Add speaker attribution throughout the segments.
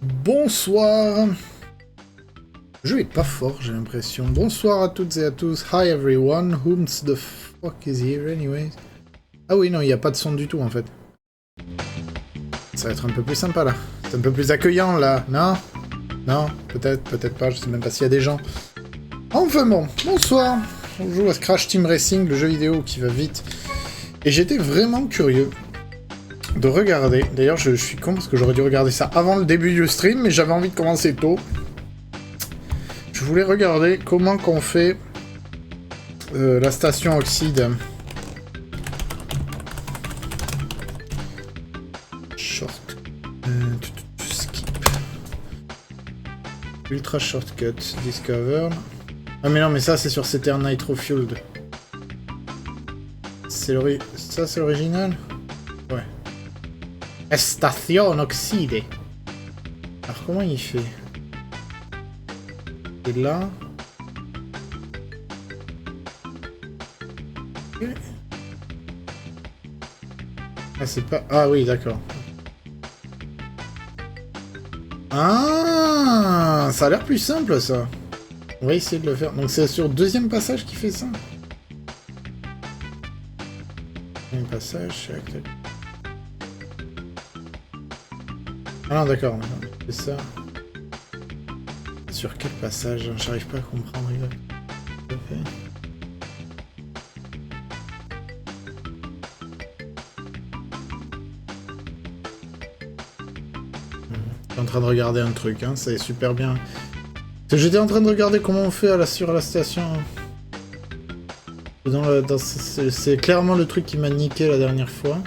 Speaker 1: Bonsoir. Le jeu est pas fort, j'ai l'impression. Bonsoir à toutes et à tous. Hi everyone. Whom the fuck is here anyways? Ah oui, non, il n'y a pas de son du tout en fait. Ça va être un peu plus sympa là. C'est un peu plus accueillant là, non? Non, peut-être pas, je sais même pas s'il y a des gens. Enfin bon, bonsoir. On joue à Crash Team Racing, le jeu vidéo qui va vite. Et j'étais vraiment curieux de regarder. D'ailleurs, je suis con parce que j'aurais dû regarder ça avant le début du stream, mais j'avais envie de commencer tôt. Je voulais regarder comment qu'on fait la station Oxide. Short. Skip. Ultra shortcut. Discover. Ah mais non, mais ça c'est sur CTR Nitro Fueled. Ça c'est l'original? Ouais. Station Oxide. Alors comment il fait? Et là... Ah c'est pas... Ah oui, d'accord. Ah, ça a l'air plus simple ça. On va essayer de le faire. Donc c'est sur le deuxième passage qui fait ça. Deuxième passage, chaque... Ah non, d'accord. C'est ça. Sur quel passage? J'arrive pas à comprendre. Je suis en train de regarder un truc, hein, c'est super bien. J'étais en train de regarder comment on fait sur la station. C'est clairement le truc qui m'a niqué la dernière fois.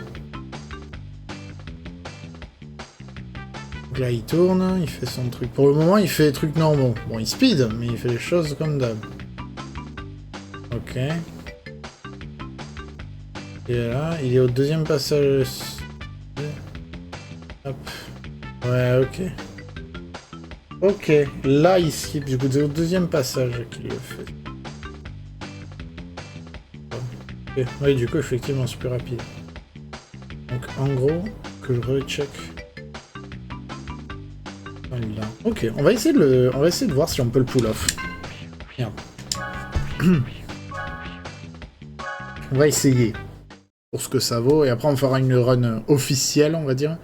Speaker 1: Donc là il tourne, il fait son truc. Pour le moment il fait des trucs normaux. Bon il speed, mais il fait les choses comme d'hab. Ok. Et là, il est au deuxième passage. Hop. Ouais, ok. Ok, là il skip, du coup c'est au deuxième passage qu'il le fait. Okay. Oui, du coup effectivement c'est plus rapide. Donc en gros, que je recheck. Là. Ok, on va essayer de voir si on peut le pull off. Merde. On va essayer. Pour ce que ça vaut, et après on fera une run officielle, on va dire.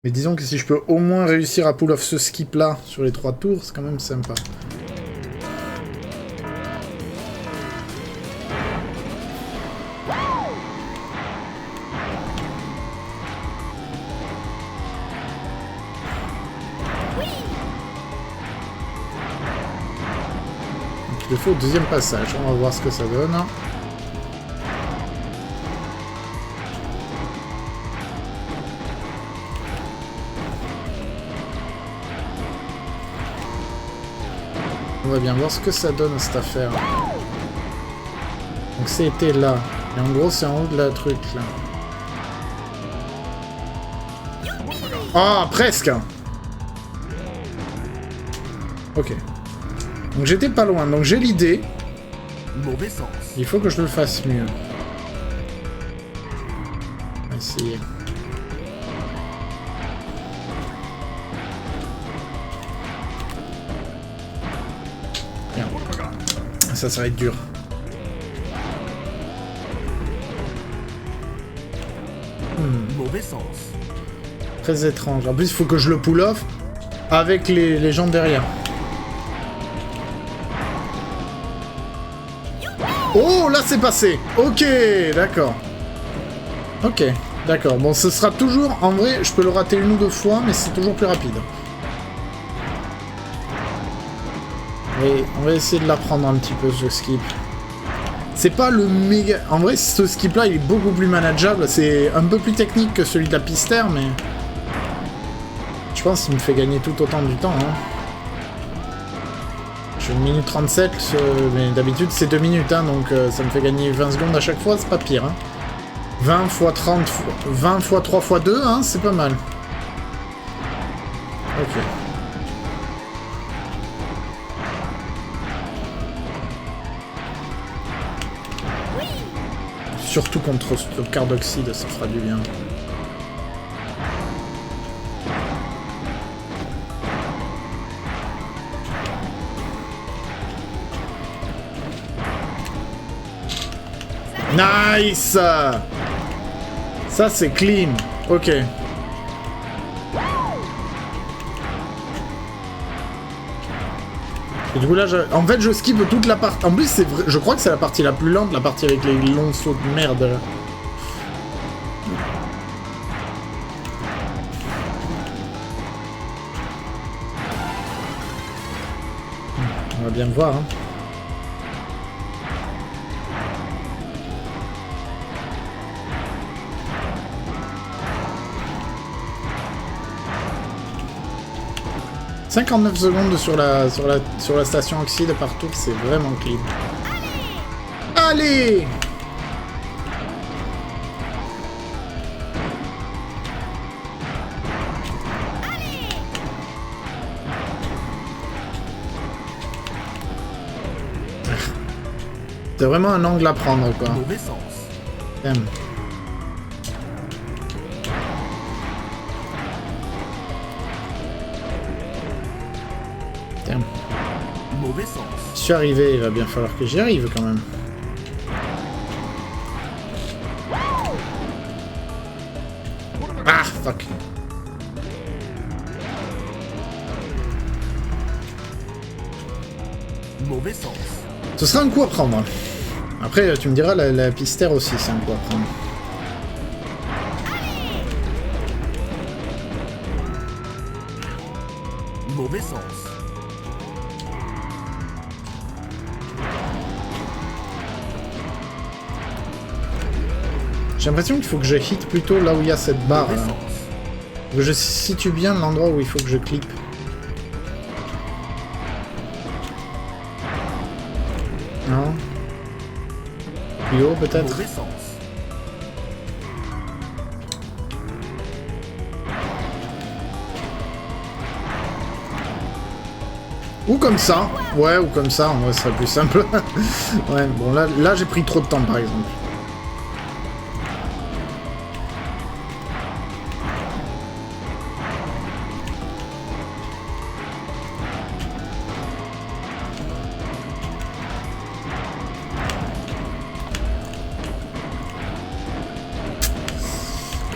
Speaker 1: Mais disons que si je peux au moins réussir à pull off ce skip là sur les 3 tours, c'est quand même sympa. Donc il le faut au deuxième passage, on va voir ce que ça donne. On va bien voir ce que ça donne cette affaire. Donc c'était là. Et en gros c'est en haut de la truc là. Ah, presque. Ok. Donc j'étais pas loin. Donc j'ai l'idée.
Speaker 2: Mauvais sens.
Speaker 1: Il faut que je le fasse mieux. On va essayer. Ça va être dur.
Speaker 2: Mauvais sens.
Speaker 1: Très étrange. En plus, il faut que je le pull off avec les gens derrière. Oh, là, c'est passé. Ok, d'accord. Ok, d'accord. Bon, ce sera toujours... En vrai, je peux le rater une ou deux fois, mais c'est toujours plus rapide. Et on va essayer de l'apprendre un petit peu, ce skip. C'est pas le méga... En vrai, ce skip-là, il est beaucoup plus manageable. C'est un peu plus technique que celui de la pistère, mais... Je pense qu'il me fait gagner tout autant du temps. Hein. Je suis 1 minute 37, mais d'habitude, c'est 2 minutes. Hein, donc ça me fait gagner 20 secondes à chaque fois, c'est pas pire. Hein. 20 x 30... 20 x 3 x 2, hein, c'est pas mal. Ok. Surtout contre ce quart d'oxyde, ça fera du bien. Nice. Ça, c'est clean. Ok. Et du coup, là, en fait, je skip toute la partie... En plus, c'est vrai... je crois que c'est la partie la plus lente, la partie avec les longs sauts de merde, là. On va bien le voir, hein. « 59 secondes sur la station Oxide par tour, c'est vraiment clean. » Allez! C'est vraiment un angle à prendre, quoi.
Speaker 2: Mauvais sens.
Speaker 1: Damn. Damn.
Speaker 2: Mauvais sens.
Speaker 1: Je suis arrivé, il va bien falloir que j'y arrive quand même. Ah, fuck.
Speaker 2: Mauvais sens.
Speaker 1: Ce sera un coup à prendre. Après, tu me diras, la pistère aussi, c'est un coup à prendre.
Speaker 2: Mauvais sens.
Speaker 1: J'ai l'impression qu'il faut que je hit plutôt là où il y a cette barre.
Speaker 2: Mauvais
Speaker 1: Là.
Speaker 2: sens.
Speaker 1: Que je situe bien l'endroit où il faut que je clippe. Non. Plus haut peut-être.
Speaker 2: Mauvais sens.
Speaker 1: Ou comme ça. Ouais, ou comme ça, en vrai, ce serait plus simple. Ouais, bon, là j'ai pris trop de temps, par exemple.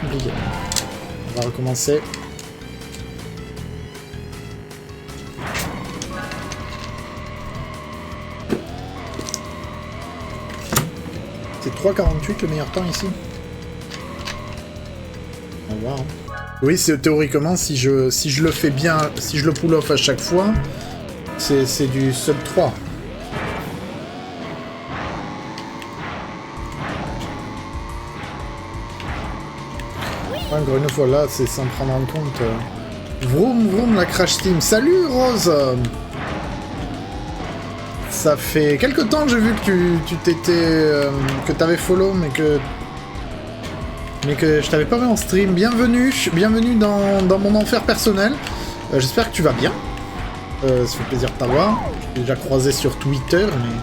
Speaker 1: Compliqué. On va recommencer. C'est 3,48 le meilleur temps ici. On va voir. Hein. Oui, c'est théoriquement, si je le fais bien, si je le pull off à chaque fois, c'est du sub 3. Encore une fois, là, c'est sans prendre en compte. Vroom vroom la crash team. Salut Rose. Ça fait quelques temps, j'ai vu que tu t'étais... que t'avais follow, mais que je t'avais pas vu en stream. Bienvenue dans mon enfer personnel. J'espère que tu vas bien. Ça fait plaisir de t'avoir. Je t'ai déjà croisé sur Twitter, mais...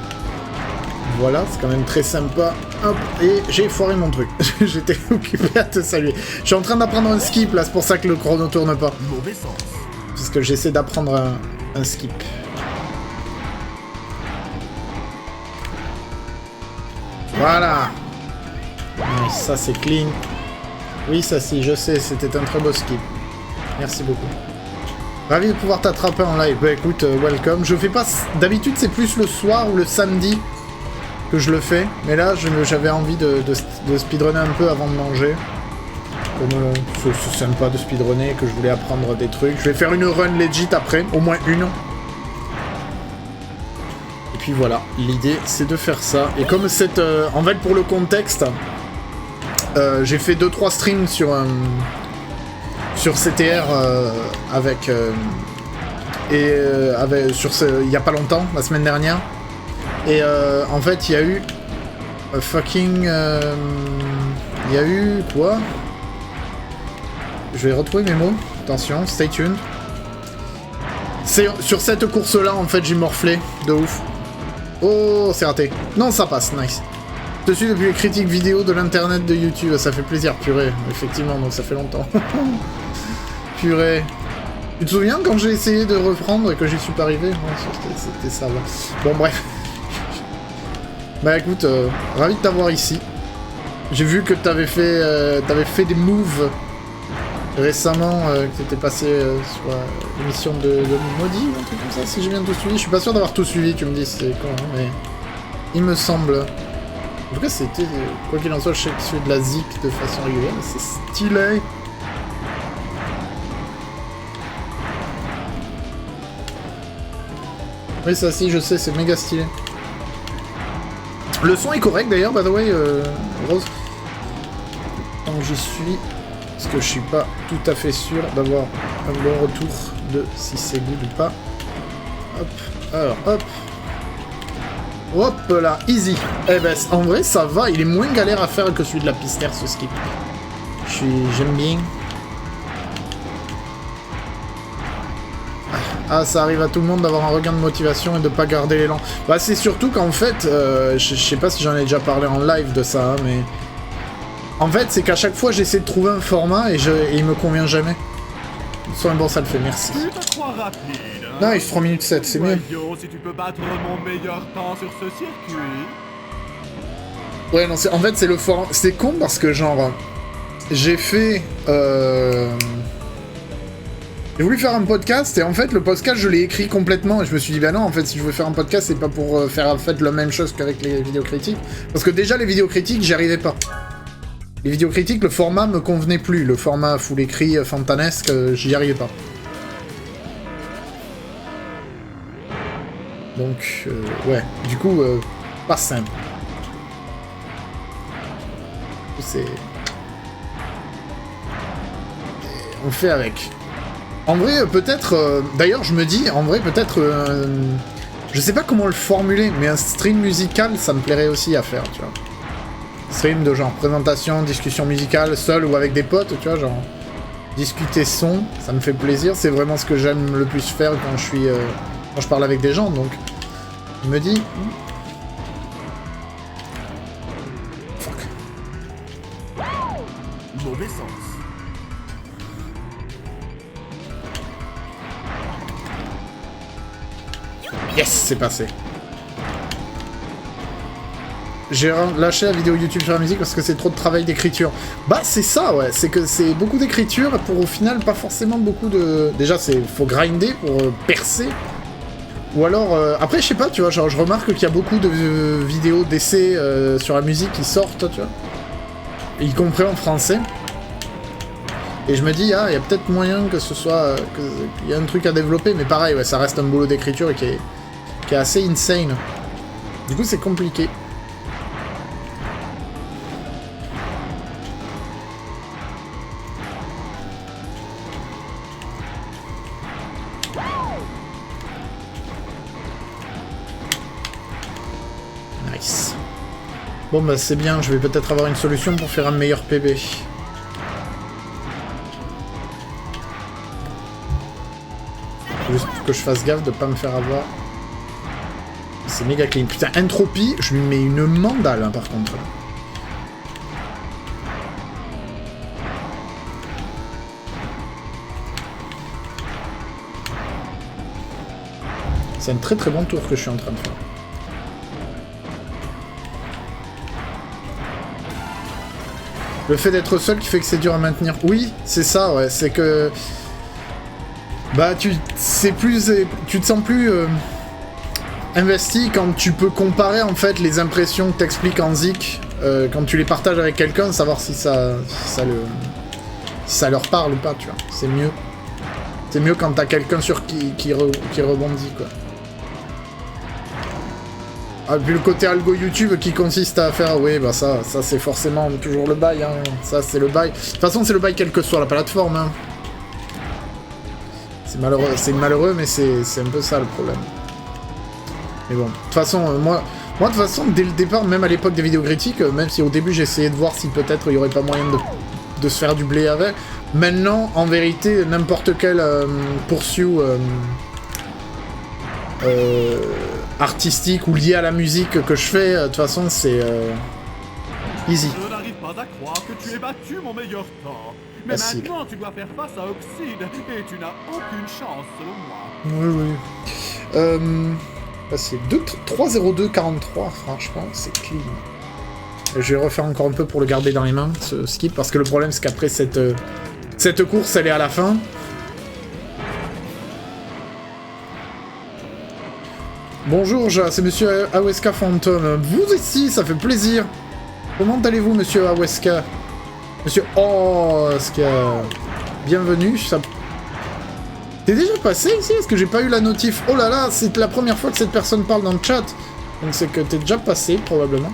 Speaker 1: Voilà, c'est quand même très sympa. Hop, et j'ai foiré mon truc. J'étais occupé à te saluer. Je suis en train d'apprendre un skip, là, c'est pour ça que le chrono tourne pas.
Speaker 2: Mauvais sens.
Speaker 1: Parce que j'essaie d'apprendre un skip. Voilà. Nice, ça c'est clean. Oui, ça si, je sais, c'était un très beau skip. Merci beaucoup. Ravi de pouvoir t'attraper en live. Bah écoute, welcome. Je fais pas... D'habitude, c'est plus le soir ou le samedi que je le fais. Mais là, j'avais envie de speedrunner un peu avant de manger. Comme c'est sympa de speedrunner, que je voulais apprendre des trucs. Je vais faire une run legit après, au moins une. Et puis voilà, l'idée c'est de faire ça. Et comme c'est... en fait, pour le contexte, j'ai fait 2-3 streams sur CTR avec... il y a pas longtemps, la semaine dernière. Et en fait, il y a eu... il y a eu... quoi? Je vais retrouver mes mots. Attention, stay tuned. C'est sur cette course-là, en fait, j'ai morflé. De ouf. Oh, c'est raté. Non, ça passe, nice. Je te suis depuis les critiques vidéo de l'internet de YouTube. Ça fait plaisir, purée. Effectivement, donc ça fait longtemps. Purée. Tu te souviens quand j'ai essayé de reprendre et que j'y suis pas arrivé? Ouais, c'était ça, là. Bon, bref. Bah écoute, ravi de t'avoir ici. J'ai vu que t'avais fait des moves récemment, que t'étais passé sur l'émission de Maudit ou un truc comme ça, si j'ai bien tout suivi. Je suis pas sûr d'avoir tout suivi, tu me dis c'est con, hein, mais il me semble. En tout cas, c'était, quoi qu'il en soit, je sais que je fais de la zik de façon régulière, mais c'est stylé. Oui, ça si, je sais, c'est méga stylé. Le son est correct d'ailleurs, by the way, Rose. Tant que j'y suis, parce que je suis pas tout à fait sûr d'avoir un bon retour de si c'est good ou pas. Hop, alors hop. Hop là, easy. Eh ben, en vrai, ça va, il est moins galère à faire que celui de la pistère, ce skip. J'aime bien. Ah, ça arrive à tout le monde d'avoir un regain de motivation et de pas garder l'élan. Bah, c'est surtout qu'en fait, je sais pas si j'en ai déjà parlé en live de ça, hein, mais... En fait, c'est qu'à chaque fois, j'essaie de trouver un format et il me convient jamais. Soit bon, ça le fait, merci. Nice, 3 minutes 7, c'est mieux.
Speaker 2: Si tu peux battre mon meilleur temps sur ce circuit.
Speaker 1: Ouais, non, en fait, c'est le format... C'est con parce que, genre... J'ai fait... J'ai voulu faire un podcast, et en fait, le podcast, je l'ai écrit complètement, et je me suis dit, bah non, en fait, si je veux faire un podcast, c'est pas pour faire, en fait, la même chose qu'avec les vidéos critiques. Parce que déjà, les vidéos critiques, j'y arrivais pas. Les vidéos critiques, le format me convenait plus. Le format full écrit, fantanesque, j'y arrivais pas. Donc, ouais. Du coup, pas simple. C'est... On fait avec. En vrai, peut-être... D'ailleurs, je me dis, en vrai, peut-être... je sais pas comment le formuler, mais un stream musical, ça me plairait aussi à faire, tu vois. Stream de genre présentation, discussion musicale, seul ou avec des potes, tu vois, genre... Discuter son, ça me fait plaisir, c'est vraiment ce que j'aime le plus faire quand je suis... quand je parle avec des gens, donc... Je me dis... Fuck.
Speaker 2: Mauvais sens.
Speaker 1: Yes, c'est passé. J'ai lâché la vidéo YouTube sur la musique parce que c'est trop de travail d'écriture. Bah c'est ça, ouais, c'est que c'est beaucoup d'écriture pour au final pas forcément beaucoup de... Déjà, faut grinder pour percer. Ou alors, après je sais pas, tu vois, genre je remarque qu'il y a beaucoup de vidéos d'essais sur la musique qui sortent, tu vois. Y compris en français. Et je me dis, ah, il y a peut-être moyen que ce soit... qu'il y a un truc à développer, mais pareil, ouais, ça reste un boulot d'écriture qui est assez insane. Du coup, c'est compliqué. Nice. Bon, bah c'est bien, je vais peut-être avoir une solution pour faire un meilleur PB. Juste que je fasse gaffe de pas me faire avoir. C'est méga clean. Putain, Entropie, je lui mets une mandale, hein, par contre. C'est un très très bon tour que je suis en train de faire. Le fait d'être seul qui fait que c'est dur à maintenir. Oui, c'est ça, ouais. C'est que... Bah, tu te sens plus investi quand tu peux comparer, en fait, les impressions que t'expliques en zik, quand tu les partages avec quelqu'un, savoir si ça leur parle ou pas, tu vois. C'est mieux. C'est mieux quand t'as quelqu'un sur qui rebondit, quoi. Ah, puis le côté algo YouTube qui consiste à faire... Oui, bah ça c'est forcément toujours le bail, hein. Ça, c'est le bail. De toute façon, c'est le bail quelle que soit la plateforme, hein. C'est malheureux, mais c'est un peu ça le problème. Mais bon, de toute façon, moi de toute façon, dès le départ, même à l'époque des vidéos critiques, même si au début j'essayais de voir si peut-être il n'y aurait pas moyen de se faire du blé avec, maintenant, en vérité, n'importe quel pursuit artistique ou lié à la musique que je fais, de toute façon, c'est easy.
Speaker 2: Je n'arrive pas à croire que tu aies battu mon meilleur temps. Mais
Speaker 1: Facile.
Speaker 2: maintenant, tu dois faire face à Oxide, et tu n'as aucune chance, selon moi.
Speaker 1: Oui. Là, c'est 3-0-2-43, franchement, c'est clean. Et je vais refaire encore un peu pour le garder dans les mains, ce skip, parce que le problème, c'est qu'après, cette course, elle est à la fin. Bonjour, c'est Monsieur Aweska Phantom. Vous ici, ça fait plaisir. Comment allez-vous, Monsieur Aweska? Monsieur Aweska. Bienvenue, ça... T'es déjà passé ici? Est-ce que j'ai pas eu la notif? Oh là là, c'est la première fois que cette personne parle dans le chat. Donc c'est que t'es déjà passé, probablement.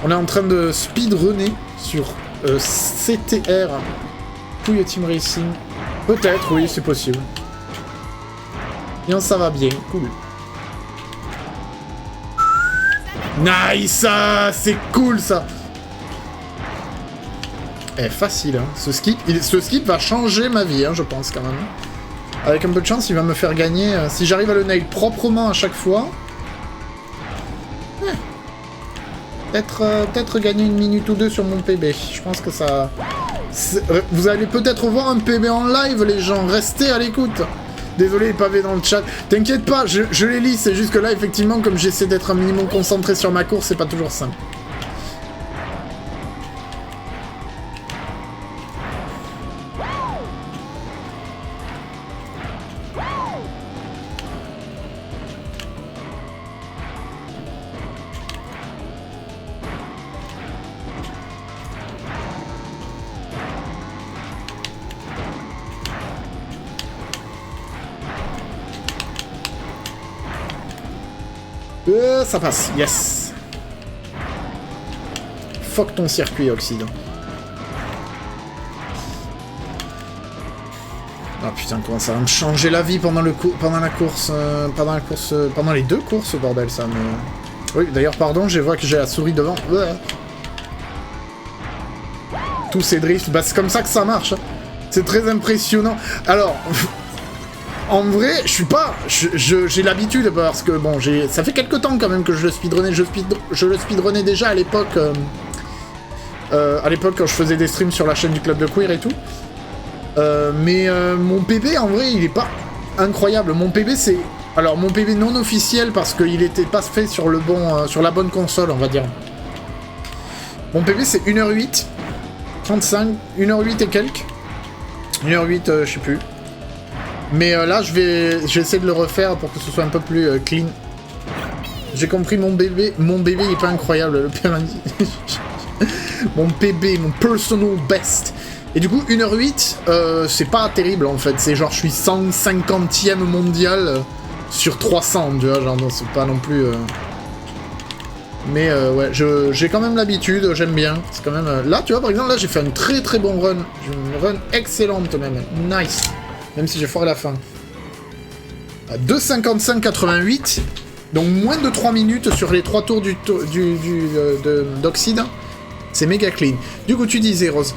Speaker 1: On est en train de speedrunner sur CTR. Puyo Team Racing. Peut-être, oui, c'est possible. Bien, ça va bien, cool. Nice, c'est cool ça. Eh, facile, hein. Ce skip va changer ma vie, hein, je pense, quand même. Avec un peu de chance, il va me faire gagner... si j'arrive à le nail proprement à chaque fois... Peut-être gagner une minute ou deux sur mon PB. Je pense que ça... Vous allez peut-être voir un PB en live, les gens. Restez à l'écoute. Désolé, les pavés dans le chat. T'inquiète pas, je les lis. C'est juste que là, effectivement, comme j'essaie d'être un minimum concentré sur ma course, c'est pas toujours simple. Ça passe, yes. Fuck ton circuit, Occident. Ah putain, comment ça va me changer la vie pendant la course, pendant les deux courses, bordel, ça me... Oui, d'ailleurs, pardon, je vois que j'ai la souris devant. Tous ces drifts, bah c'est comme ça que ça marche. C'est très impressionnant. Alors... En vrai, je suis pas... J'ai l'habitude, parce que, bon, ça fait quelques temps, quand même, que je le speedrunnais. Je le speedrunnais déjà à l'époque... quand je faisais des streams sur la chaîne du Club de Queer et tout. Mais mon PB, en vrai, il est pas incroyable. Mon PB, c'est... Alors, mon PB non officiel, parce qu'il était pas fait sur le bon... sur la bonne console, on va dire. Mon PB, c'est 1h08. 35, 1h08 et quelques. 1h08, je sais plus. Mais là, je vais essayer de le refaire pour que ce soit un peu plus clean. J'ai compris, mon bébé, il est pas incroyable, le pire indice. Mon PB, mon personal best. Et du coup, 1h08, c'est pas terrible en fait. C'est genre, je suis 150e mondial sur 300, tu vois, genre, c'est pas non plus... Mais ouais, j'ai quand même l'habitude, j'aime bien. C'est quand même... Là, tu vois, par exemple, là, j'ai fait un très très bon run. Une run excellente même. Nice. Même si j'ai foiré la fin. À 2,55,88. Donc moins de 3 minutes sur les 3 tours d'Oxide. C'est méga clean. Du coup, tu disais, Rose.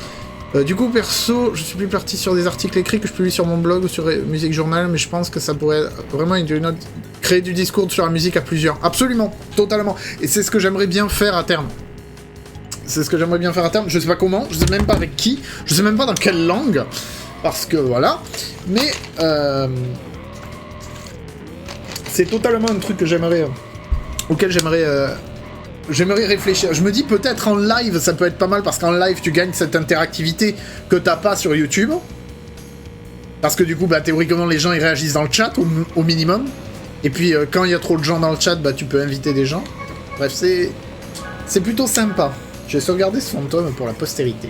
Speaker 1: Du coup, perso, je suis plus parti sur des articles écrits que je publie sur mon blog ou sur Music Journal, mais je pense que ça pourrait vraiment créer du discours sur la musique à plusieurs. Absolument, totalement. Et c'est ce que j'aimerais bien faire à terme. C'est ce que j'aimerais bien faire à terme. Je sais pas comment, je sais même pas avec qui, je sais même pas dans quelle langue. Parce que voilà, mais c'est totalement un truc que j'aimerais, auquel j'aimerais réfléchir. Je me dis peut-être en live ça peut être pas mal parce qu'en live tu gagnes cette interactivité que t'as pas sur YouTube. Parce que du coup, bah théoriquement les gens ils réagissent dans le chat au minimum. Et puis quand il y a trop de gens dans le chat, bah tu peux inviter des gens. Bref, c'est plutôt sympa. J'ai sauvegardé ce fantôme pour la postérité.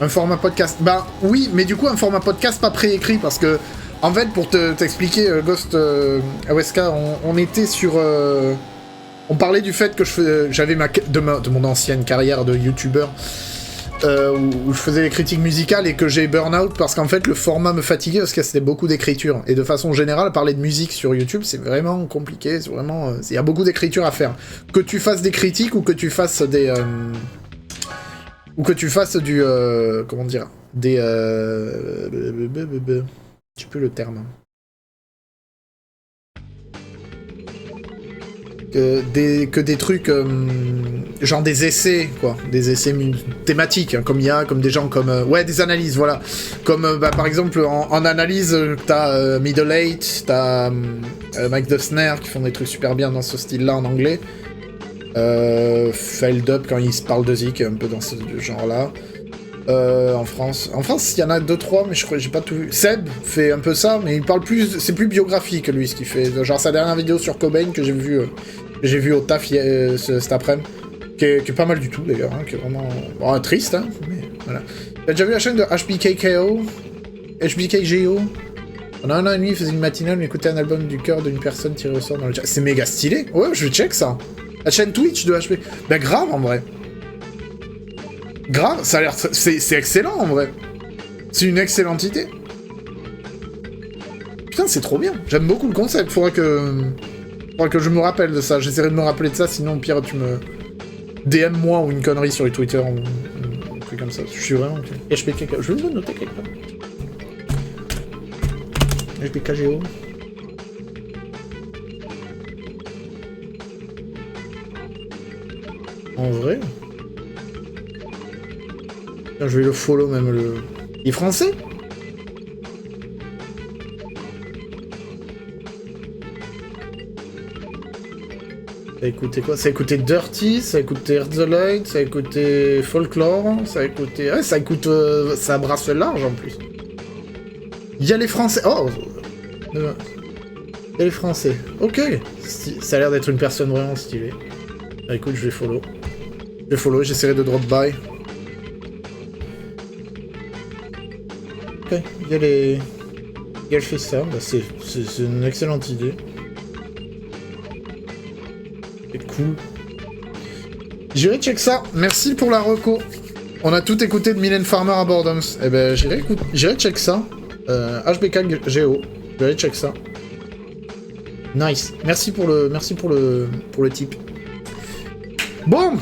Speaker 1: Un format podcast. Bah oui, mais du coup un format podcast pas préécrit parce que en fait pour t'expliquer Ghost Aweska, on était sur on parlait du fait que j'avais de mon ancienne carrière de youtubeur où je faisais des critiques musicales et que j'ai burn-out parce qu'en fait le format me fatiguait parce que c'était beaucoup d'écriture et de façon générale parler de musique sur YouTube c'est vraiment compliqué, c'est vraiment il y a beaucoup d'écriture à faire. Que tu fasses des critiques ou que tu fasses des ou que tu fasses du... comment dire? Des... je sais plus le terme. que des trucs genre des essais, quoi, des essais thématiques, hein, comme il y a, comme des gens comme ouais, des analyses, voilà, comme bah, par exemple en analyse t'as Middle Eight, t'as Mike Duffner qui font des trucs super bien dans ce style-là en anglais, Failed Up quand il se parle de Zik, un peu dans ce genre-là. En France, il y en a 2-3, mais je crois que j'ai pas tout vu. Seb fait un peu ça, mais il parle plus, c'est plus biographique lui ce qu'il fait. Genre sa dernière vidéo sur Cobain que j'ai vu au taf cet après-midi, qui est pas mal du tout d'ailleurs, hein, qui est vraiment bon, triste, hein, mais voilà. T'as déjà vu la chaîne de HBKKO, HBKGO? Pendant 1 an et demi, il faisait une matinale, mais écoutait un album du cœur d'une personne tirée au sort dans le chat. C'est méga stylé. Ouais, je vais check ça. La chaîne Twitch de HB. Bah grave en vrai. Grave, ça a l'air... C'est excellent, en vrai. C'est une excellente idée. Putain, c'est trop bien. J'aime beaucoup le concept. Faudrait que je me rappelle de ça. J'essaierai de me rappeler de ça, sinon, au pire, tu me... DM moi ou une connerie sur les Twitter ou un truc comme ça. Je suis vraiment... HPK... Je vais le noter quelque part. HPKGO. En vrai... Je vais le follow même le... Il est français? Ça a écouté quoi? Ça a écouté Dirty, ça a écouté Earth the Light, ça a écouté Folklore, ça a écouté... Ouais, ça écoute... ça brasse large en plus. Il y a les français... Oh! Il y a les français. Ok! Ça a l'air d'être une personne vraiment stylée. Ah, écoute, je vais follow. Je vais follow, j'essaierai de drop by. Ok, il y a les... Il y a le fait ça, bah c'est une excellente idée. C'est cool. J'irai check ça, merci pour la reco. On a tout écouté de Mylène Farmer à Boredoms. Eh ben j'irai check ça. HBKGO, j'irai check ça. Nice, merci pour le tip. Bon,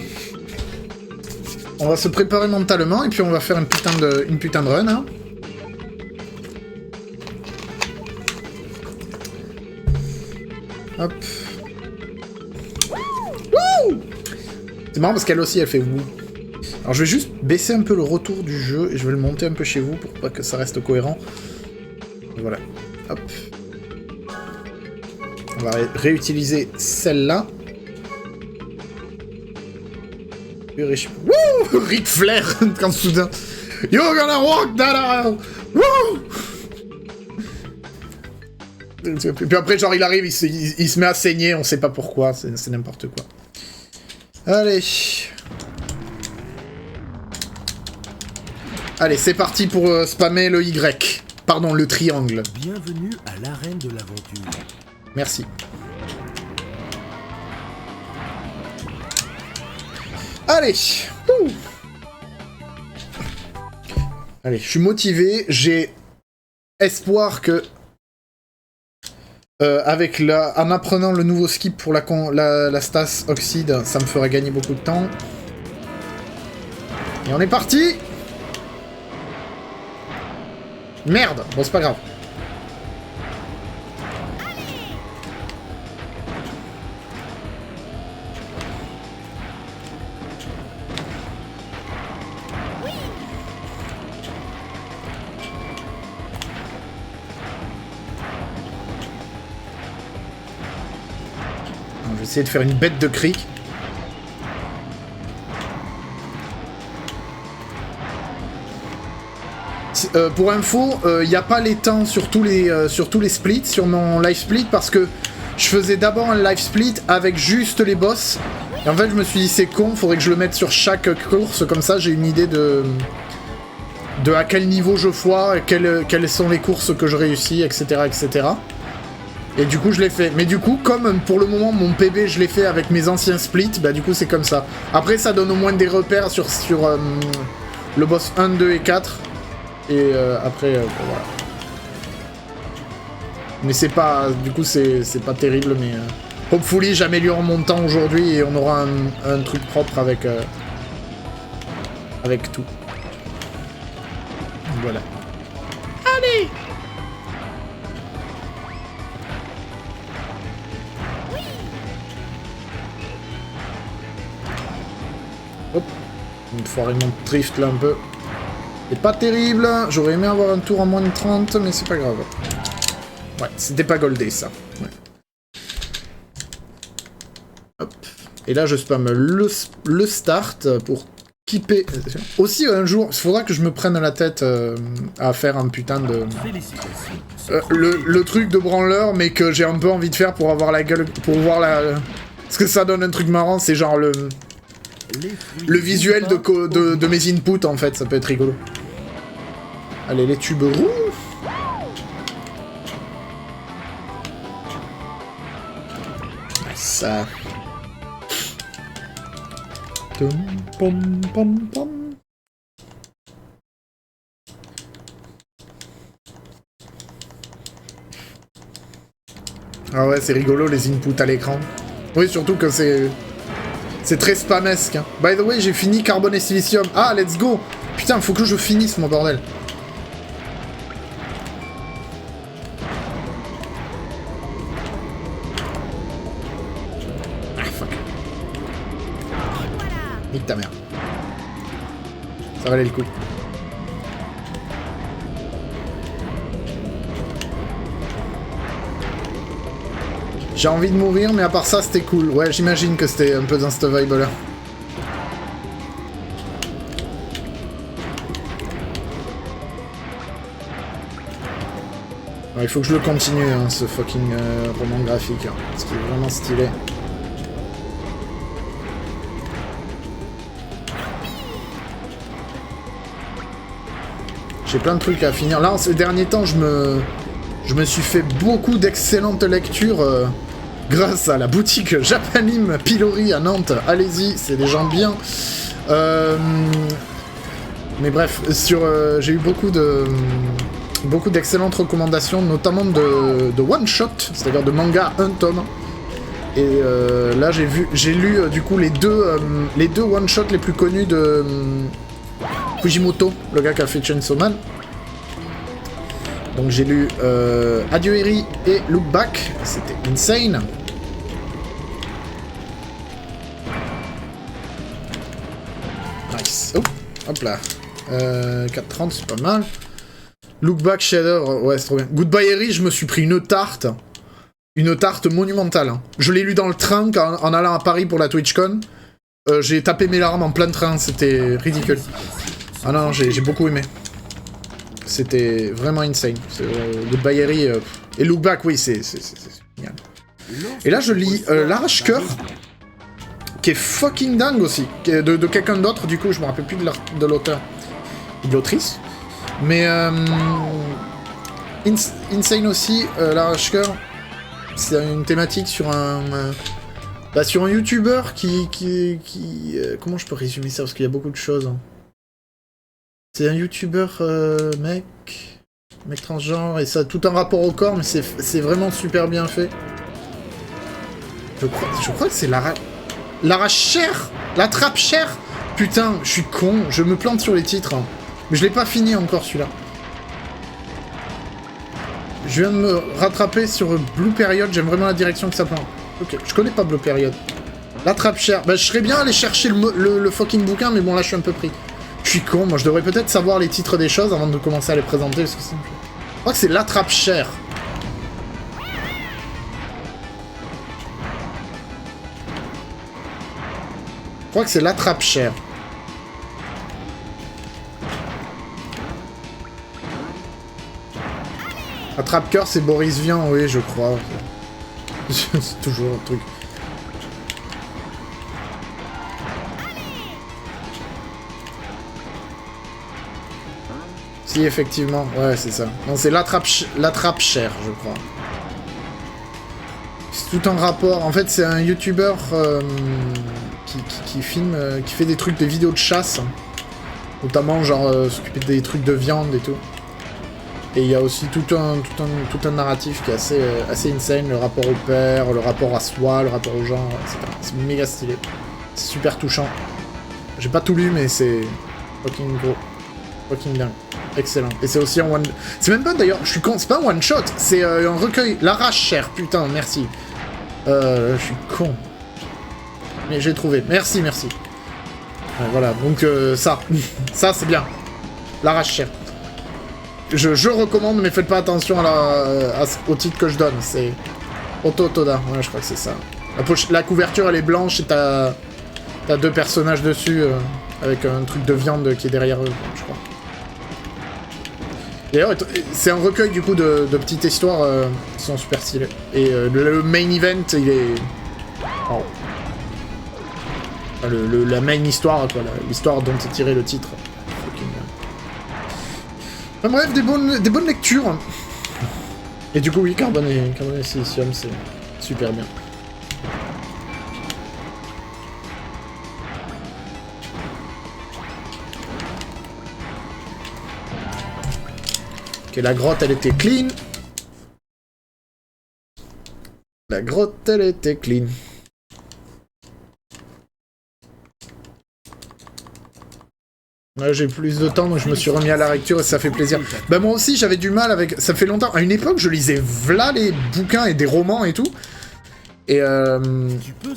Speaker 1: on va se préparer mentalement et puis on va faire une putain de run, hein. Hop. Wouh! C'est marrant parce qu'elle aussi, elle fait wouh. Alors je vais juste baisser un peu le retour du jeu et je vais le monter un peu chez vous pour pas que ça reste cohérent. Et voilà. Hop. On va réutiliser celle-là. Wouh! Ric Flair quand soudain. You're gonna walk that out! Wouh! Puis après, genre, il arrive, il se met à saigner, on sait pas pourquoi, c'est n'importe quoi. Allez. Allez, c'est parti pour spammer le Y. Pardon, le triangle.
Speaker 3: Bienvenue à l'arène de l'aventure.
Speaker 1: Merci. Allez. Ouh. Allez, je suis motivé, j'ai espoir que... en apprenant le nouveau skip pour la Stas Oxide, ça me ferait gagner beaucoup de temps. Et on est parti! Merde! Bon, c'est pas grave. Je vais essayer de faire une bête de cric. Pour info, il n'y a pas les temps sur tous les splits, sur mon live split, parce que je faisais d'abord un live split avec juste les boss. Et en fait, je me suis dit, c'est con, faudrait que je le mette sur chaque course, comme ça j'ai une idée de à quel niveau je foire, quelles sont les courses que je réussis, etc. etc. Et du coup, je l'ai fait. Mais du coup, comme pour le moment, mon PB, je l'ai fait avec mes anciens splits, bah du coup, c'est comme ça. Après, ça donne au moins des repères sur le boss 1, 2 et 4. Et après, voilà. Mais c'est pas... Du coup, c'est pas terrible, mais... hopefully, j'améliore mon temps aujourd'hui et on aura un truc propre avec... avec tout. Voilà. Allez! Une foirée mon drift là un peu. C'est pas terrible. J'aurais aimé avoir un tour en moins de 30, mais c'est pas grave. Ouais, c'était pas goldé ça. Ouais. Hop. Et là je spamme le start pour keeper. Aussi un jour, il faudra que je me prenne la tête à faire un putain de... le truc de branleur, mais que j'ai un peu envie de faire pour avoir la gueule, pour voir la... Parce que ça donne un truc marrant, c'est genre le visuel de mes inputs en fait, ça peut être rigolo. Allez, les tubes roux. Ça... Pom, pom, pom. Ah ouais, c'est rigolo les inputs à l'écran. Oui, surtout que c'est très spamesque. Hein. By the way, j'ai fini carbone et silicium. Ah, let's go. Putain, faut que je finisse mon bordel. Nique ta mère. Ça valait le coup. J'ai envie de mourir, mais à part ça, c'était cool. Ouais, j'imagine que c'était un peu dans cette vibe-là. Ouais, il faut que je le continue, hein, ce fucking roman graphique. Hein, parce qu'il est vraiment stylé. J'ai plein de trucs à finir. Là, en ces derniers temps, je me suis fait beaucoup d'excellentes lectures grâce à la boutique Japanim Pilori à Nantes. Allez-y, c'est des gens bien. Mais bref, j'ai eu beaucoup d'excellentes recommandations, notamment de one-shot, c'est-à-dire de manga un tome. Et là, j'ai lu du coup les deux one-shots les plus connus de... Fujimoto, le gars qui a fait Chainsaw Man. Donc j'ai lu Adieu Eri et Look Back, c'était insane. Nice. Oh, hop là. 4,30, c'est pas mal. Look Back, Shader, ouais, c'est trop bien. Goodbye Eri, je me suis pris une tarte. Une tarte monumentale. Hein. Je l'ai lu dans le train en allant à Paris pour la TwitchCon. J'ai tapé mes larmes en plein train, c'était ridicule. Ah non, j'ai beaucoup aimé. C'était vraiment insane. Goodbye Eri et Look Back, oui, c'est génial. Et là, je lis L'Arrache-Cœur, qui est fucking dingue aussi, qui est de quelqu'un d'autre, du coup, je me rappelle plus de l'auteur et de l'autrice. Mais insane aussi, L'Arrache-Cœur, c'est une thématique sur un youtubeur qui comment je peux résumer ça, parce qu'il y a beaucoup de choses. Hein. C'est un youtubeur mec transgenre, et ça a tout un rapport au corps, mais c'est vraiment super bien fait. Je crois que c'est l'arrache-chair, l'attrape-chair. Putain, je suis con, je me plante sur les titres. Hein. Mais je l'ai pas fini encore celui-là. Je viens de me rattraper sur Blue Period, j'aime vraiment la direction que ça prend. Ok, je connais pas Blue Period. L'attrape-chair, bah je serais bien allé chercher le fucking bouquin, mais bon là je suis un peu pris. Je suis con, moi je devrais peut-être savoir les titres des choses avant de commencer à les présenter, parce que c'est... Je crois que c'est l'attrape-chair. Je crois que c'est l'attrape-chair. Attrape-cœur, c'est Boris Vian, oui, je crois. C'est toujours un truc. Si, effectivement, ouais, c'est ça. Non, c'est l'attrape-chair, je crois. C'est tout un rapport. En fait, c'est un youtubeur qui filme, qui fait des trucs, des vidéos de chasse. Notamment, genre, s'occuper des trucs de viande et tout. Et il y a aussi tout un narratif qui est assez insane. Le rapport au père, le rapport à soi, le rapport aux gens, etc. C'est méga stylé. C'est super touchant. J'ai pas tout lu, mais c'est fucking gros. Fucking dingue. Excellent. Et c'est aussi un one... C'est même pas d'ailleurs, je suis con, c'est pas un one shot, c'est un recueil. L'arrache-chair, putain, merci. Je suis con. Mais j'ai trouvé. Merci. Ouais, voilà, donc ça. Ça, c'est bien. L'arrache-chair. Je recommande, mais faites pas attention au titre que je donne. C'est Oto Toda. Ouais, je crois que c'est ça. La couverture, elle est blanche et t'as 2 personnages dessus avec un truc de viande qui est derrière eux, je crois. D'ailleurs, c'est un recueil du coup de petites histoires qui sont super stylées. Et le main event, il est... Oh. Enfin, la main histoire, quoi, l'histoire dont est tiré le titre. Enfin, bref, des bonnes lectures. Et du coup, oui, Carbone et Silicium, c'est super bien. Ok, la grotte, elle était clean. La grotte, elle était clean. Ouais, j'ai plus de temps, donc je me suis remis à la lecture et ça fait plaisir. Bah moi aussi, j'avais du mal avec... Ça fait longtemps. À une époque, je lisais v'là les bouquins et des romans et tout. Et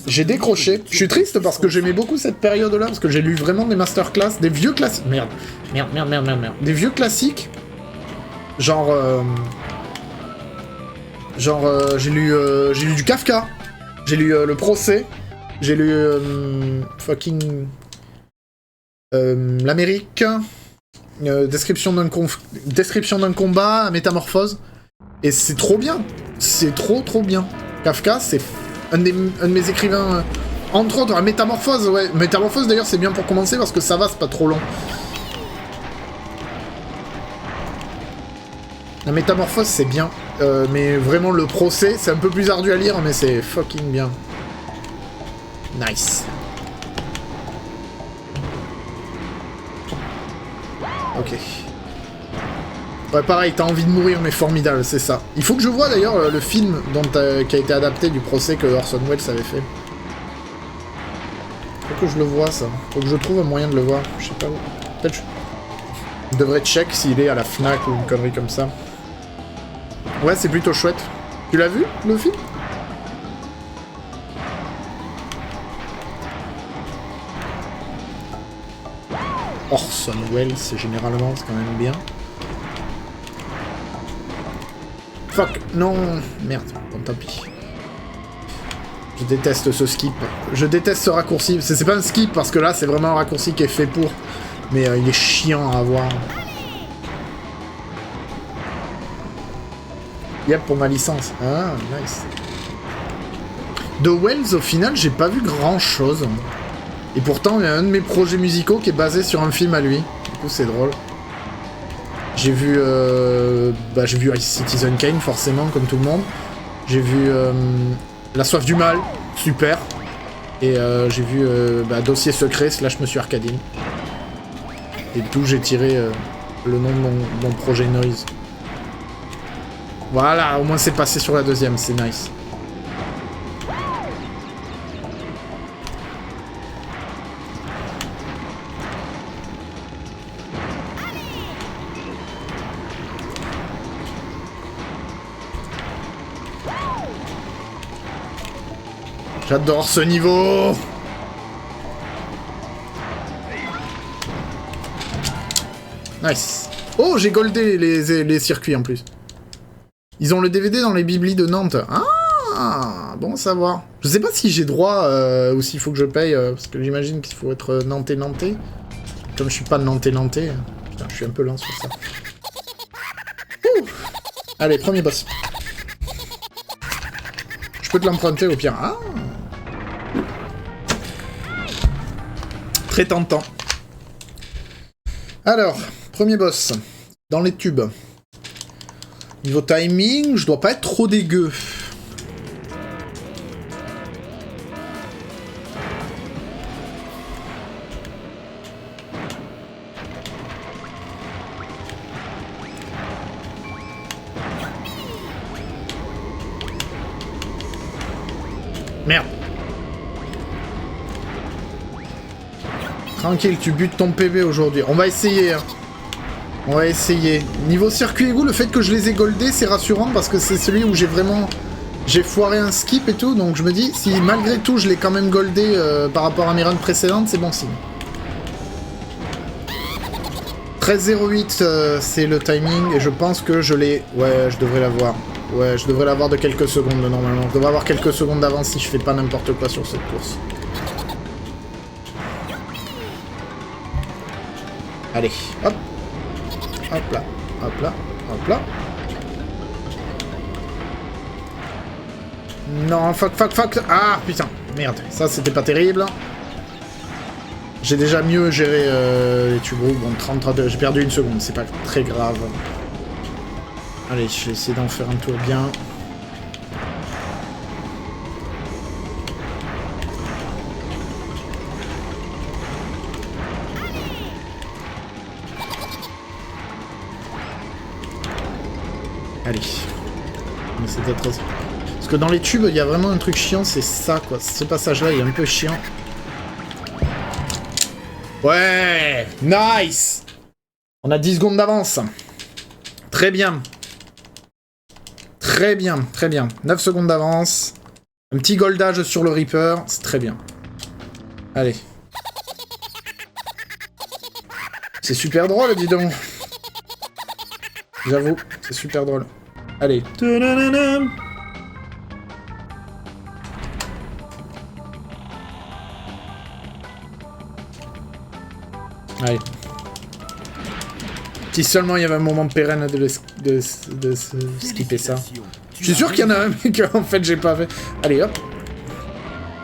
Speaker 1: j'ai décroché. Je suis triste parce que j'aimais beaucoup cette période-là, parce que j'ai lu vraiment des masterclass, des vieux classiques... Merde. Des vieux classiques. Genre... j'ai lu du Kafka. J'ai lu Le Procès. J'ai lu... l'Amérique, description d'un combat, Métamorphose, et c'est trop bien, c'est trop bien. Kafka, c'est un de mes écrivains, entre autres, Métamorphose, ouais, Métamorphose d'ailleurs c'est bien pour commencer parce que ça va, c'est pas trop long. La Métamorphose c'est bien, mais vraiment le Procès, c'est un peu plus ardu à lire, mais c'est fucking bien. Nice. Ok. Ouais, pareil, t'as envie de mourir, mais formidable, c'est ça. Il faut que je vois d'ailleurs le film qui a été adapté du procès que Orson Welles avait fait. Faut que je le vois, ça. Faut que je trouve un moyen de le voir. Je sais pas où. Peut-être je devrais check s'il est à la Fnac ou une connerie comme ça. Ouais, c'est plutôt chouette. Tu l'as vu, le film ? Orson Welles, généralement, c'est quand même bien. Fuck, non, merde, bon, tant pis. Je déteste ce skip. Je déteste ce raccourci. C'est pas un skip, parce que là, c'est vraiment un raccourci qui est fait pour. Mais il est chiant à avoir. Yep, pour ma licence. Ah, nice. De Wells, au final, j'ai pas vu grand-chose. Et pourtant, il y a un de mes projets musicaux qui est basé sur un film à lui. Du coup, c'est drôle. J'ai vu Citizen Kane, forcément, comme tout le monde. J'ai vu La Soif du Mal, super. Et j'ai vu Dossier Secret / Monsieur Arcadine. Et d'où j'ai tiré le nom de mon projet Noise. Voilà, au moins c'est passé sur la deuxième, c'est nice. J'adore ce niveau. Nice. Oh, j'ai goldé les circuits en plus. Ils ont le DVD dans les biblis de Nantes. Ah, bon à savoir. Je sais pas si j'ai droit ou s'il faut que je paye, parce que j'imagine qu'il faut être nantais. Comme je suis pas nantais. Putain, je suis un peu lent sur ça. Ouh. Allez, premier boss. Je peux te l'emprunter au pire. Ah. Très tentant. Alors, premier boss. Dans les tubes. Niveau timing, je dois pas être trop dégueu. Merde. Tranquille, tu butes ton PV aujourd'hui. On va essayer, hein. On va essayer. Niveau circuit égout, le fait que je les ai goldés, c'est rassurant parce que c'est celui où j'ai vraiment... J'ai foiré un skip et tout, donc je me dis, si malgré tout je l'ai quand même goldé par rapport à mes runs précédentes, c'est bon signe. 13,08 c'est le timing et je pense que je l'ai... Ouais, je devrais l'avoir. Ouais, je devrais l'avoir de quelques secondes normalement. Je devrais avoir quelques secondes d'avance si je fais pas n'importe quoi sur cette course. Allez, hop. Hop là, hop là, hop là. Non, fuck. Ah, putain, merde. Ça, c'était pas terrible. J'ai déjà mieux géré les tubos. Bon, 30, j'ai perdu une seconde, c'est pas très grave. Allez, je vais essayer d'en faire un tour bien. Allez. On essaie d'être... Parce que dans les tubes, il y a vraiment un truc chiant, c'est ça, quoi. Ce passage-là, il est un peu chiant. Ouais, nice. On a 10 secondes d'avance. Très bien. Très bien, très bien. 9 secondes d'avance. Un petit goldage sur le Reaper, c'est très bien. Allez. C'est super drôle, dis donc. J'avoue, c'est super drôle. Allez. Allez. Si seulement il y avait un moment pérenne de skipper ça. Je suis sûr qu'il y en a un, mais qu'en fait j'ai pas fait. Allez, hop.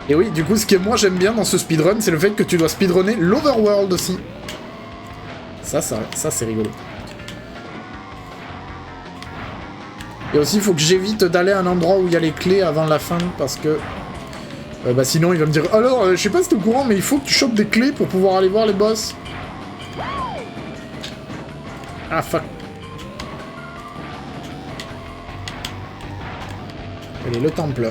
Speaker 1: Et oui, du coup, ce que moi j'aime bien dans ce speedrun, c'est le fait que tu dois speedrunner l'Overworld aussi. Ça c'est rigolo. Et aussi, il faut que j'évite d'aller à un endroit où il y a les clés avant la fin, parce que... bah sinon, il va me dire, alors, je sais pas si t'es au courant, mais il faut que tu chopes des clés pour pouvoir aller voir les boss. Ah, fuck. Allez, le temple.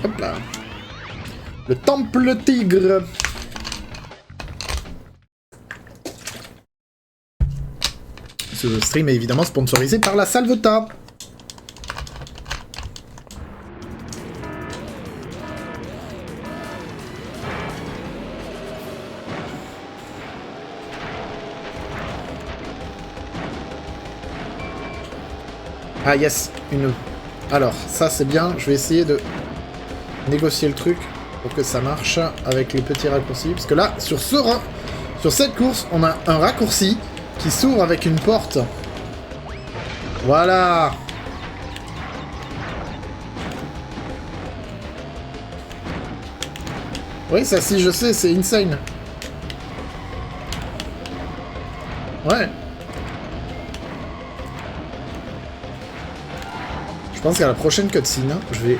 Speaker 1: Hop là. Le temple tigre. Ce stream est évidemment sponsorisé par la Salvetat. Ah yes, une... Alors, ça c'est bien, je vais essayer de négocier le truc pour que ça marche avec les petits raccourcis. Parce que là, sur cette course, on a un raccourci qui s'ouvre avec une porte. Voilà. Oui, ça si je sais, c'est insane. Ouais. Je pense qu'à la prochaine cutscene, je vais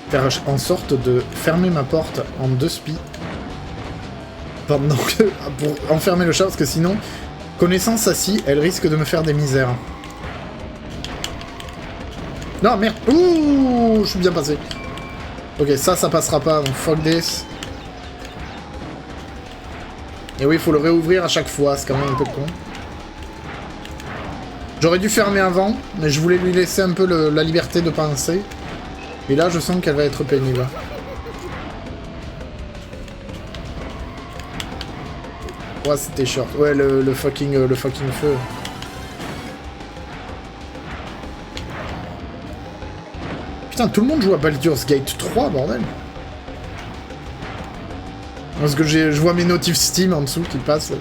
Speaker 1: faire en sorte de fermer ma porte en 2 spies. Pendant que... pour enfermer le chat, parce que sinon, connaissant Sassy, elle risque de me faire des misères. Non, merde. Ouh, je suis bien passé. Ok, ça passera pas, donc fuck this. Et oui, il faut le réouvrir à chaque fois, c'est quand même un peu con. J'aurais dû fermer avant, mais je voulais lui laisser un peu la liberté de penser. Et là, je sens qu'elle va être pénible. Ouais, c'était short. Ouais, le fucking feu. Putain, tout le monde joue à Baldur's Gate 3, bordel. Parce que je vois mes notifs Steam en dessous qui passent. Là,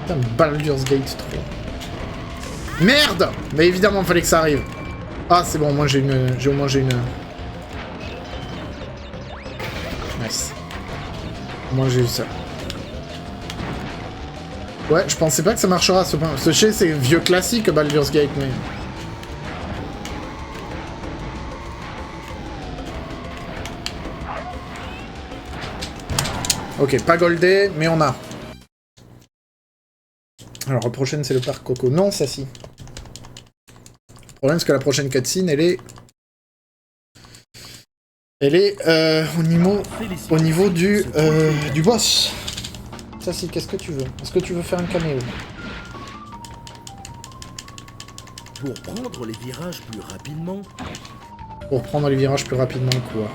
Speaker 1: putain, Baldur's Gate 3. Merde! Mais évidemment, il fallait que ça arrive. Ah, c'est bon, moi j'ai une... Nice. Moi j'ai eu ça. Ouais, je pensais pas que ça marchera à ce point. Ce chez, c'est vieux classique, Baldur's Gate, mais... Ok, pas goldé, mais on a. Alors, la prochaine, c'est le parc Coco. Non, ça si. Le problème, c'est que la prochaine cutscene, elle est au niveau du boss. Ça si, qu'est-ce que tu veux? Est-ce que tu veux faire un caméo?
Speaker 3: Pour prendre les virages plus rapidement.
Speaker 1: Pour prendre les virages plus rapidement, quoi?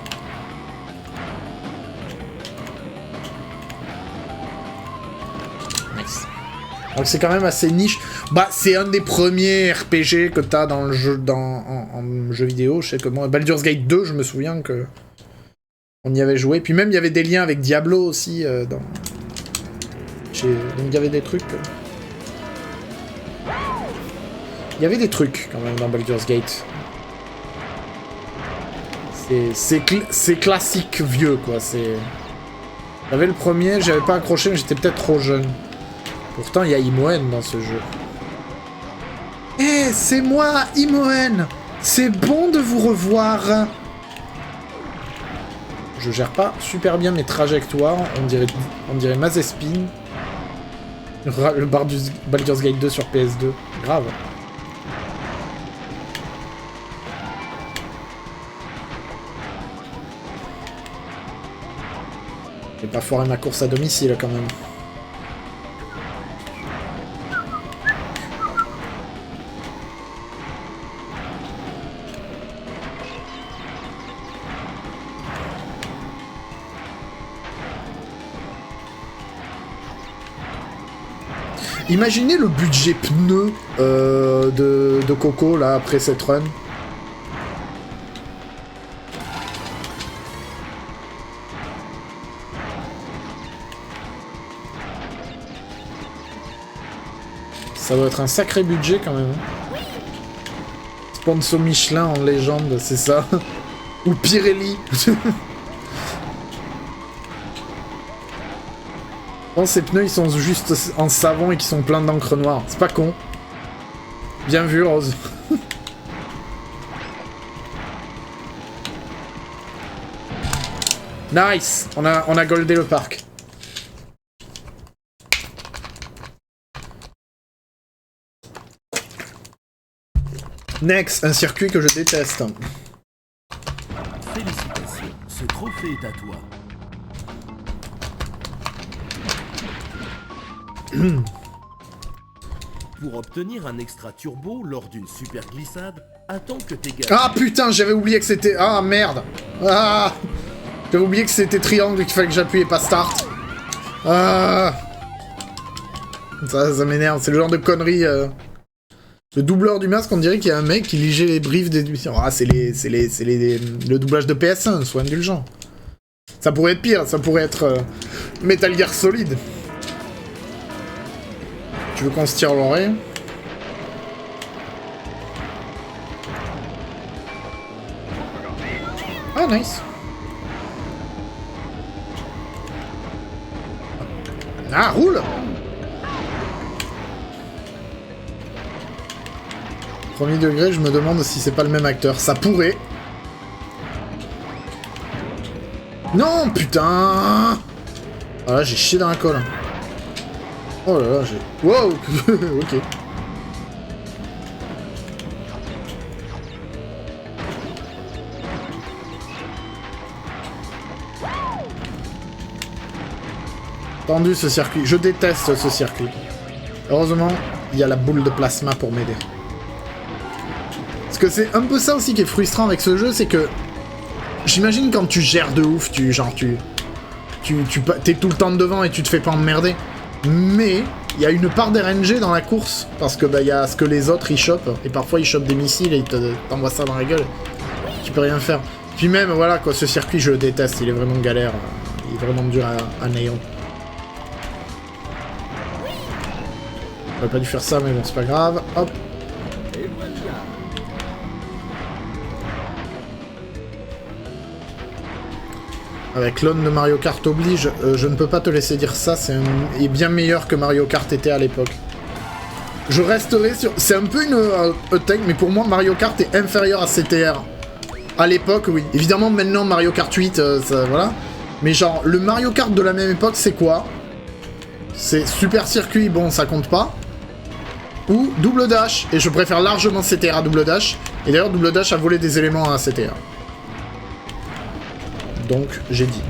Speaker 1: Donc c'est quand même assez niche. Bah, c'est un des premiers RPG que t'as dans le jeu, en jeu vidéo. Je sais que moi, Baldur's Gate 2, je me souviens que on y avait joué. Puis même, il y avait des liens avec Diablo aussi. Donc il y avait des trucs. Il y avait des trucs quand même dans Baldur's Gate. C'est classique vieux, quoi. J'avais le premier, j'avais pas accroché, mais j'étais peut-être trop jeune. Pourtant, il y a Imoen dans ce jeu. Eh, c'est moi, Imoen! C'est bon de vous revoir! Je gère pas super bien mes trajectoires, on dirait Mazespin. Le Baldur's Gate 2 sur PS2. Grave. J'ai pas foiré ma course à domicile quand même. Imaginez le budget pneu de Coco là après cette run. Ça doit être un sacré budget quand même. Sponsor Michelin en légende, c'est ça. Ou Pirelli. Je pense que ces pneus ils sont juste en savon et qui sont pleins d'encre noire. C'est pas con. Bien vu, Rose. Nice. On a goldé le parc. Next, un circuit que je déteste.
Speaker 3: Félicitations, ce trophée est à toi. Pour obtenir un extra turbo lors d'une super glissade, attends que tes gars...
Speaker 1: Ah putain, j'avais oublié que c'était... Ah merde. Ah, j'avais oublié que c'était triangle et qu'il fallait que j'appuie et pas start. Ah, ça m'énerve, c'est le genre de connerie... Le doubleur du masque, on dirait qu'il y a un mec qui ligeait les briefs des... Ah, c'est le doublage de PS1, sois indulgent. Ça pourrait être pire, ça pourrait être Metal Gear Solid. Tu veux qu'on se tire l'oreille? Ah, nice. Ah, roule. Premier degré, je me demande si c'est pas le même acteur. Ça pourrait. Non, putain. Ah là, j'ai chié dans la colle. Oh là là, j'ai... Wow. Ok. Tendu ce circuit. Je déteste ce circuit. Heureusement, il y a la boule de plasma pour m'aider. Parce que c'est un peu ça aussi qui est frustrant avec ce jeu, c'est que... J'imagine quand tu gères de ouf, t'es tout le temps devant et tu te fais pas emmerder. Mais il y a une part d'RNG dans la course, parce que il y a ce que les autres ils chopent, et parfois ils chopent des missiles et ils t'envoient ça dans la gueule. Tu peux rien faire. Puis même, voilà quoi, ce circuit je le déteste, il est vraiment galère, il est vraiment dur à néon. J'aurais pas dû faire ça, mais bon, c'est pas grave. Hop. Avec clone de Mario Kart oblige, je ne peux pas te laisser dire ça, est bien meilleur que Mario Kart était à l'époque. Je resterai sur... C'est un peu une take, mais pour moi, Mario Kart est inférieur à CTR. À l'époque, oui. Évidemment, maintenant, Mario Kart 8, ça, voilà. Mais genre, le Mario Kart de la même époque, c'est quoi? C'est Super Circuit, bon, ça compte pas. Ou Double Dash, et je préfère largement CTR à Double Dash. Et d'ailleurs, Double Dash a volé des éléments à CTR. Donc, j'ai dit.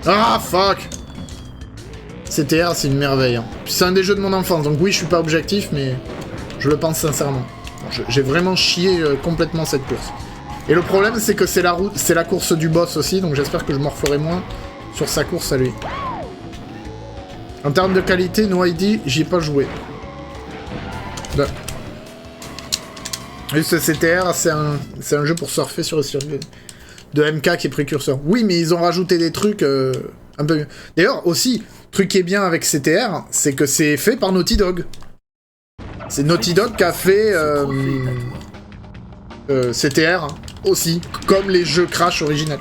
Speaker 1: Ah, fuck! CTR, c'est une merveille. Hein. C'est un des jeux de mon enfance, donc oui, je suis pas objectif, mais je le pense sincèrement. J'ai vraiment chié complètement cette course. Et le problème, c'est que c'est la course du boss aussi, donc j'espère que je morflerai moins sur sa course à lui. En termes de qualité, No ID, j'y ai pas joué. Là. Juste CTR, c'est un jeu pour surfer sur le circuit de MK qui est précurseur. Oui, mais ils ont rajouté des trucs un peu mieux. D'ailleurs, aussi, truc qui est bien avec CTR, c'est que c'est fait par Naughty Dog. C'est Naughty Dog qui a fait CTR aussi, comme les jeux Crash originels.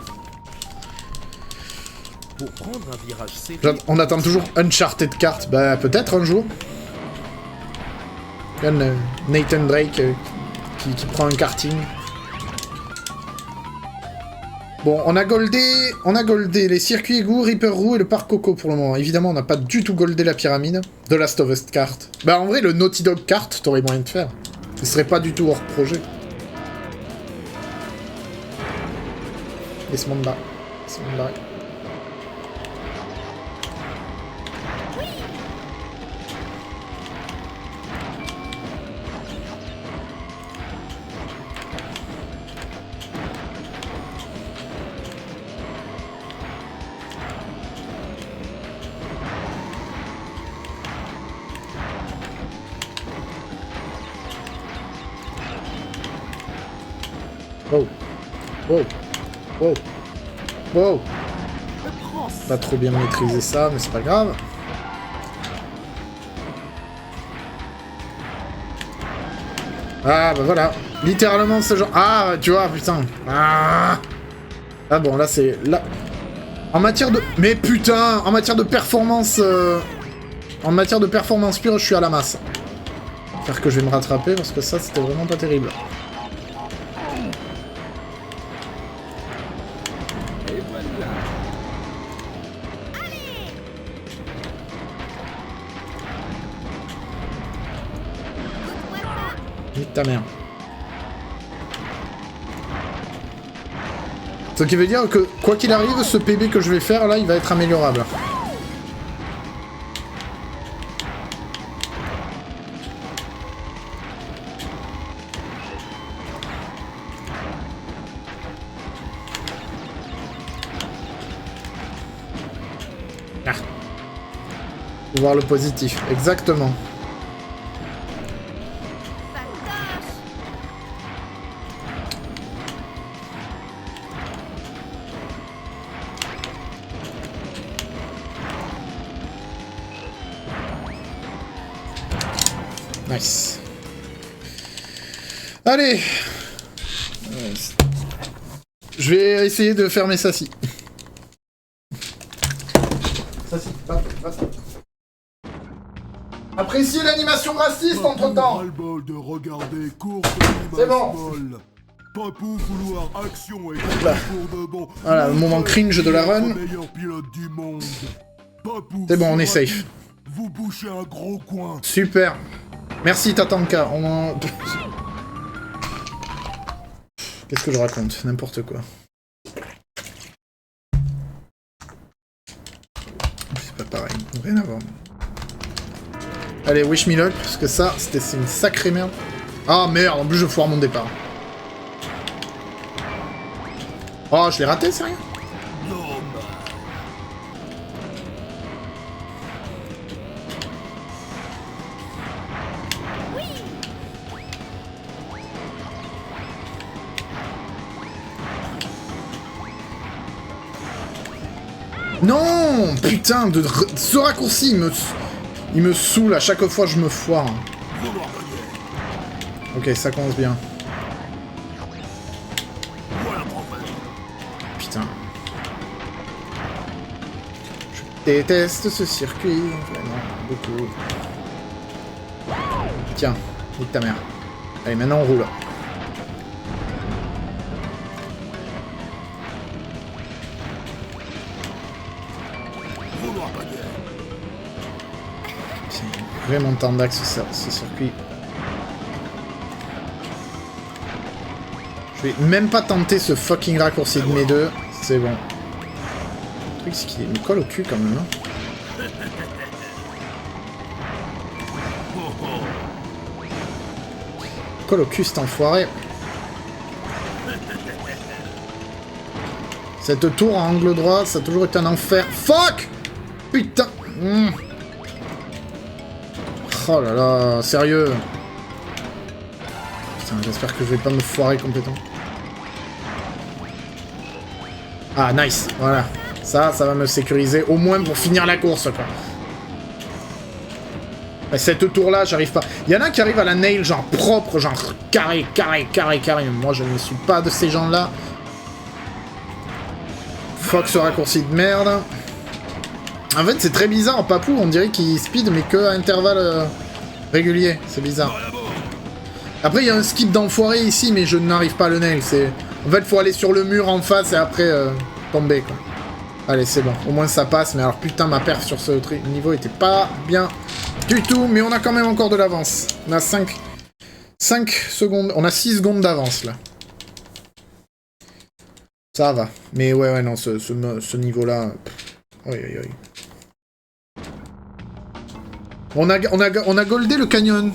Speaker 3: Pour prendre un virage serré,
Speaker 1: On attend toujours Uncharted Kart, bah peut-être un jour. Il y a Nathan Drake qui prend un karting. Bon, on a goldé les circuits égouts, Reaper Roux et le parc Coco pour le moment. Évidemment, on n'a pas du tout goldé la pyramide. The Last of Us Kart. Bah en vrai, le Naughty Dog Kart, t'aurais moyen de faire. Ce serait pas du tout hors projet. Laisse-moi me barrer. Laisse-moi me barrer. Wow. Wow. Wow. Wow. Pas trop bien maîtrisé ça, mais c'est pas grave. Ah bah voilà. Littéralement ce genre... Ah tu vois, putain. Ah bon, là c'est... Là... En matière de... Mais putain, en matière de performance... En matière de performance pure, je suis à la masse. J'espère que je vais me rattraper, parce que ça, c'était vraiment pas terrible. Ta mère. Ce qui veut dire que, quoi qu'il arrive, ce PB que je vais faire, là, il va être améliorable. Ah. Faut voir le positif, exactement. Nice. Allez. Je vais essayer de fermer ça si. Ça si, va. Appréciez l'animation raciste entre-temps. C'est bon. Voilà, le moment cringe de la run. C'est bon, on est safe.
Speaker 2: Vous bouchez un gros coin.
Speaker 1: Super. Merci Tatanka. Qu'est-ce que je raconte? N'importe quoi. C'est pas pareil. Rien à voir. Allez, wish me luck, parce que ça, c'est une sacrée merde. Ah merde, en plus je foire mon départ. Oh, je l'ai raté, c'est rien. Non, putain, ce raccourci, il me saoule à chaque fois je me foire. Ok, ça commence bien. Putain. Je déteste ce circuit, vraiment, beaucoup. Tiens, nique ta mère. Allez, maintenant on roule. Vraiment tendax ce circuit. Je vais même pas tenter ce fucking raccourci de mes deux. C'est bon. Le truc c'est qu'il me colle au cul quand même. Hein. Colle au cul cet enfoiré. Cette tour à angle droit, ça a toujours été un enfer. Fuck! Putain! Oh là là, sérieux. Putain, j'espère que je vais pas me foirer complètement. Ah, nice, voilà. Ça va me sécuriser, au moins pour finir la course, quoi. Et cette tour-là, j'arrive pas. Il y en a qui arrivent à la nail, genre propre, genre carré. Moi, je ne suis pas de ces gens-là. Fuck ce raccourci de merde. En fait, c'est très bizarre en Papou, on dirait qu'il speed, mais que à intervalles réguliers. C'est bizarre. Après, il y a un skip d'enfoiré ici, mais je n'arrive pas à le nail. En fait, faut aller sur le mur en face et après tomber, quoi. Allez, c'est bon. Au moins, ça passe. Mais alors, putain, ma perf sur ce niveau était pas bien du tout. Mais on a quand même encore de l'avance. On a 5 secondes. On a 6 secondes d'avance, là. Ça va. Mais ouais, non, ce niveau-là... Oui. On a goldé le canyon.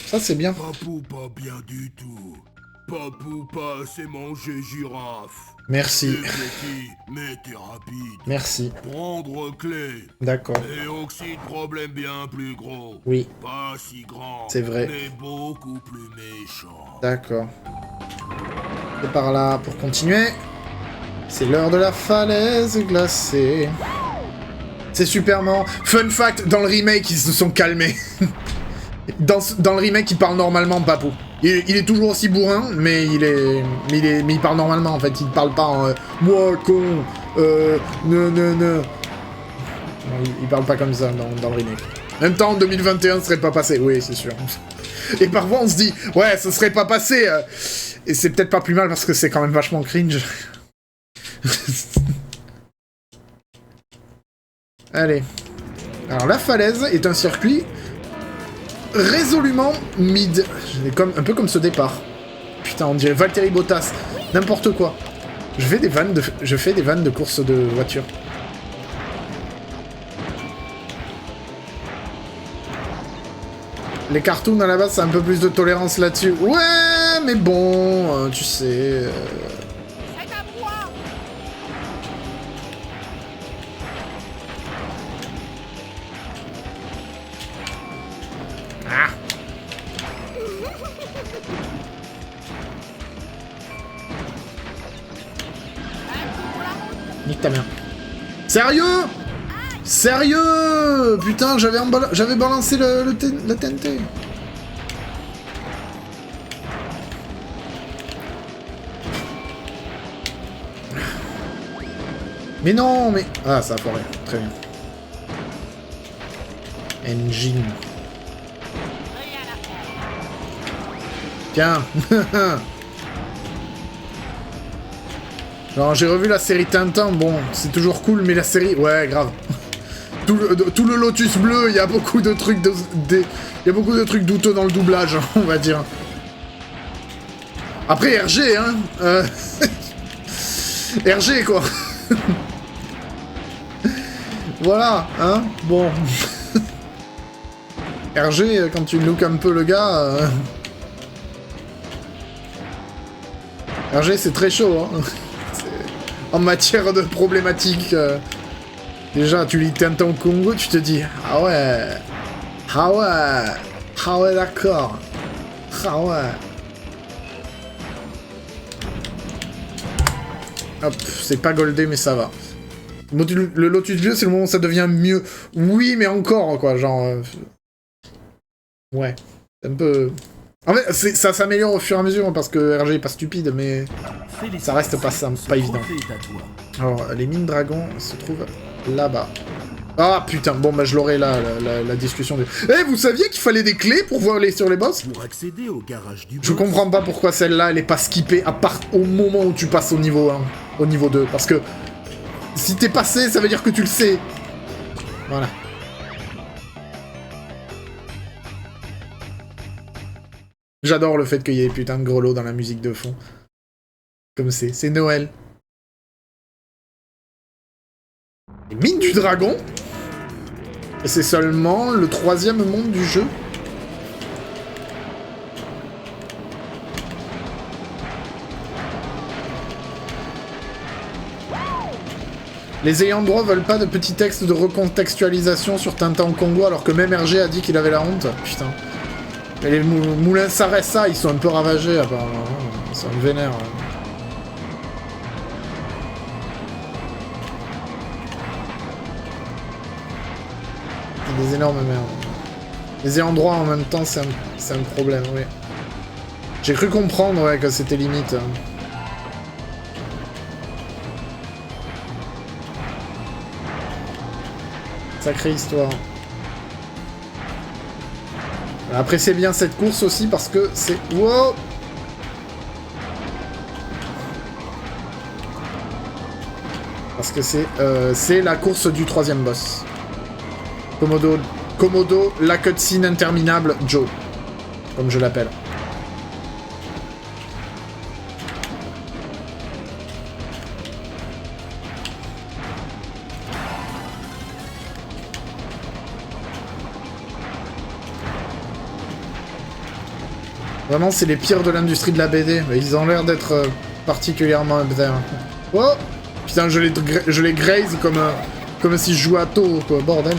Speaker 1: Ça, c'est bien.
Speaker 4: Papou pas bien du tout. Papou pas assez mangé girafe.
Speaker 1: Merci.
Speaker 4: T'es petit, mais t'es rapide.
Speaker 1: Merci.
Speaker 4: Prendre clé.
Speaker 1: D'accord.
Speaker 4: Et aussi de problème bien plus gros.
Speaker 1: Oui.
Speaker 4: Pas si grand.
Speaker 1: C'est vrai.
Speaker 4: Mais beaucoup plus méchant.
Speaker 1: D'accord. C'est par là pour continuer. C'est l'heure de la falaise glacée. C'est super marrant. Fun fact, dans le remake, ils se sont calmés. Dans le remake, il parle normalement, Papou. Il est toujours aussi bourrin, mais il parle normalement, en fait. Il parle pas en moi, con, ne. Il parle pas comme ça dans le remake. En même temps, en 2021, ce serait pas passé. Oui, c'est sûr. Et parfois, on se dit, ouais, ce serait pas passé. Et c'est peut-être pas plus mal parce que c'est quand même vachement cringe. Allez. Alors, la falaise est un circuit résolument mid. Un peu comme ce départ. Putain, on dirait Valtteri Bottas. N'importe quoi. Je fais des vannes de course de voiture. Les cartoons, à la base, c'est un peu plus de tolérance là-dessus. Ouais, mais bon, tu sais... Ah. Nique ta mère. Sérieux? Sérieux? Putain, j'avais balancé la TNT. Mais non, mais... Ah, ça a foiré. Très bien. Engine. Tiens. Genre, j'ai revu la série Tintin, bon, c'est toujours cool, mais la série... Ouais, grave. Tout le Lotus bleu, il y a beaucoup de trucs il y a beaucoup de trucs douteux dans le doublage, on va dire. Après, RG, hein. RG, quoi. Voilà, hein. Bon. RG, quand tu look un peu le gars... RG, c'est très chaud, hein. En matière de problématiques... Déjà, tu lis Tintin au Congo, tu te dis... Ah ouais... Ah ouais... Ah ouais, d'accord. Ah ouais... Hop, c'est pas goldé, mais ça va. Le Lotus bleu, c'est le moment où ça devient mieux. Oui, mais encore, quoi, genre... Ouais. C'est un peu... En fait, ça s'améliore au fur et à mesure, parce que RG est pas stupide, mais... Ça reste pas simple, pas évident. Alors, les mines dragons se trouvent là-bas. Ah, putain, bon, bah, je l'aurai là, la discussion de... Eh, vous saviez qu'il fallait des clés pour voler sur les boss?
Speaker 3: Pour accéder au garage du
Speaker 1: Je comprends pas pourquoi celle-là, elle est pas skippée, à part au moment où tu passes au niveau 1, au niveau 2, parce que... Si t'es passé, ça veut dire que tu le sais. Voilà. J'adore le fait qu'il y ait putain de grelots dans la musique de fond. Comme c'est Noël. Les mines du dragon. Et c'est seulement le 3e monde du jeu. Les ayants droit veulent pas de petits textes de recontextualisation sur Tintin au Congo alors que même RG a dit qu'il avait la honte. Putain. Et les moulins Saressa, ils sont un peu ravagés apparemment. Ils sont vénères. Des énormes merdes. Les ayants droit en même temps, c'est un problème, oui. J'ai cru comprendre ouais, que c'était limite. Sacrée histoire. Appréciez bien cette course aussi parce que c'est... Wow! Parce que c'est la course du 3e boss. Komodo, la cutscene interminable, Joe. Comme je l'appelle. Vraiment, c'est les pires de l'industrie de la BD. Mais ils ont l'air d'être particulièrement up there. Oh! Putain, je les graze comme si je jouais à Toho, quoi. Bordel.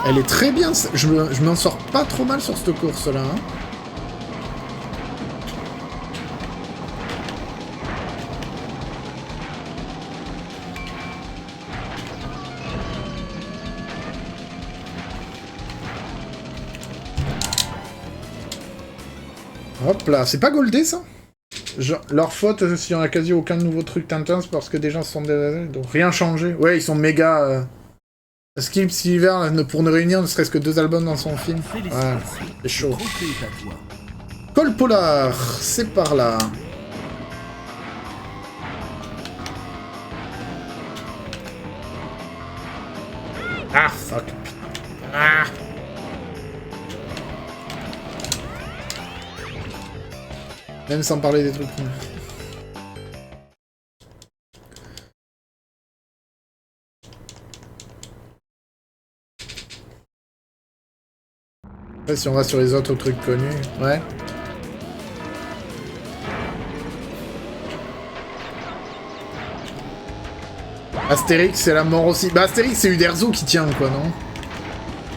Speaker 1: Elle est très bien. Je m'en sors pas trop mal sur cette course-là. Hein. Hop là, c'est pas goldé ça? Genre, leur faute, s'il y en a quasi aucun nouveau truc Tintin, c'est parce que des gens se sont désagréés, donc rien changé. Ouais, ils sont méga... Skip Silver pour ne réunir ne serait-ce que 2 albums dans son film. Ouais, c'est chaud. Col Polar, c'est par là. Ah, fuck. Ah. Même sans parler des trucs. Après, si on va sur les autres trucs connus, ouais. Astérix, c'est la mort aussi. Bah, Astérix, c'est Uderzo qui tient, quoi, non?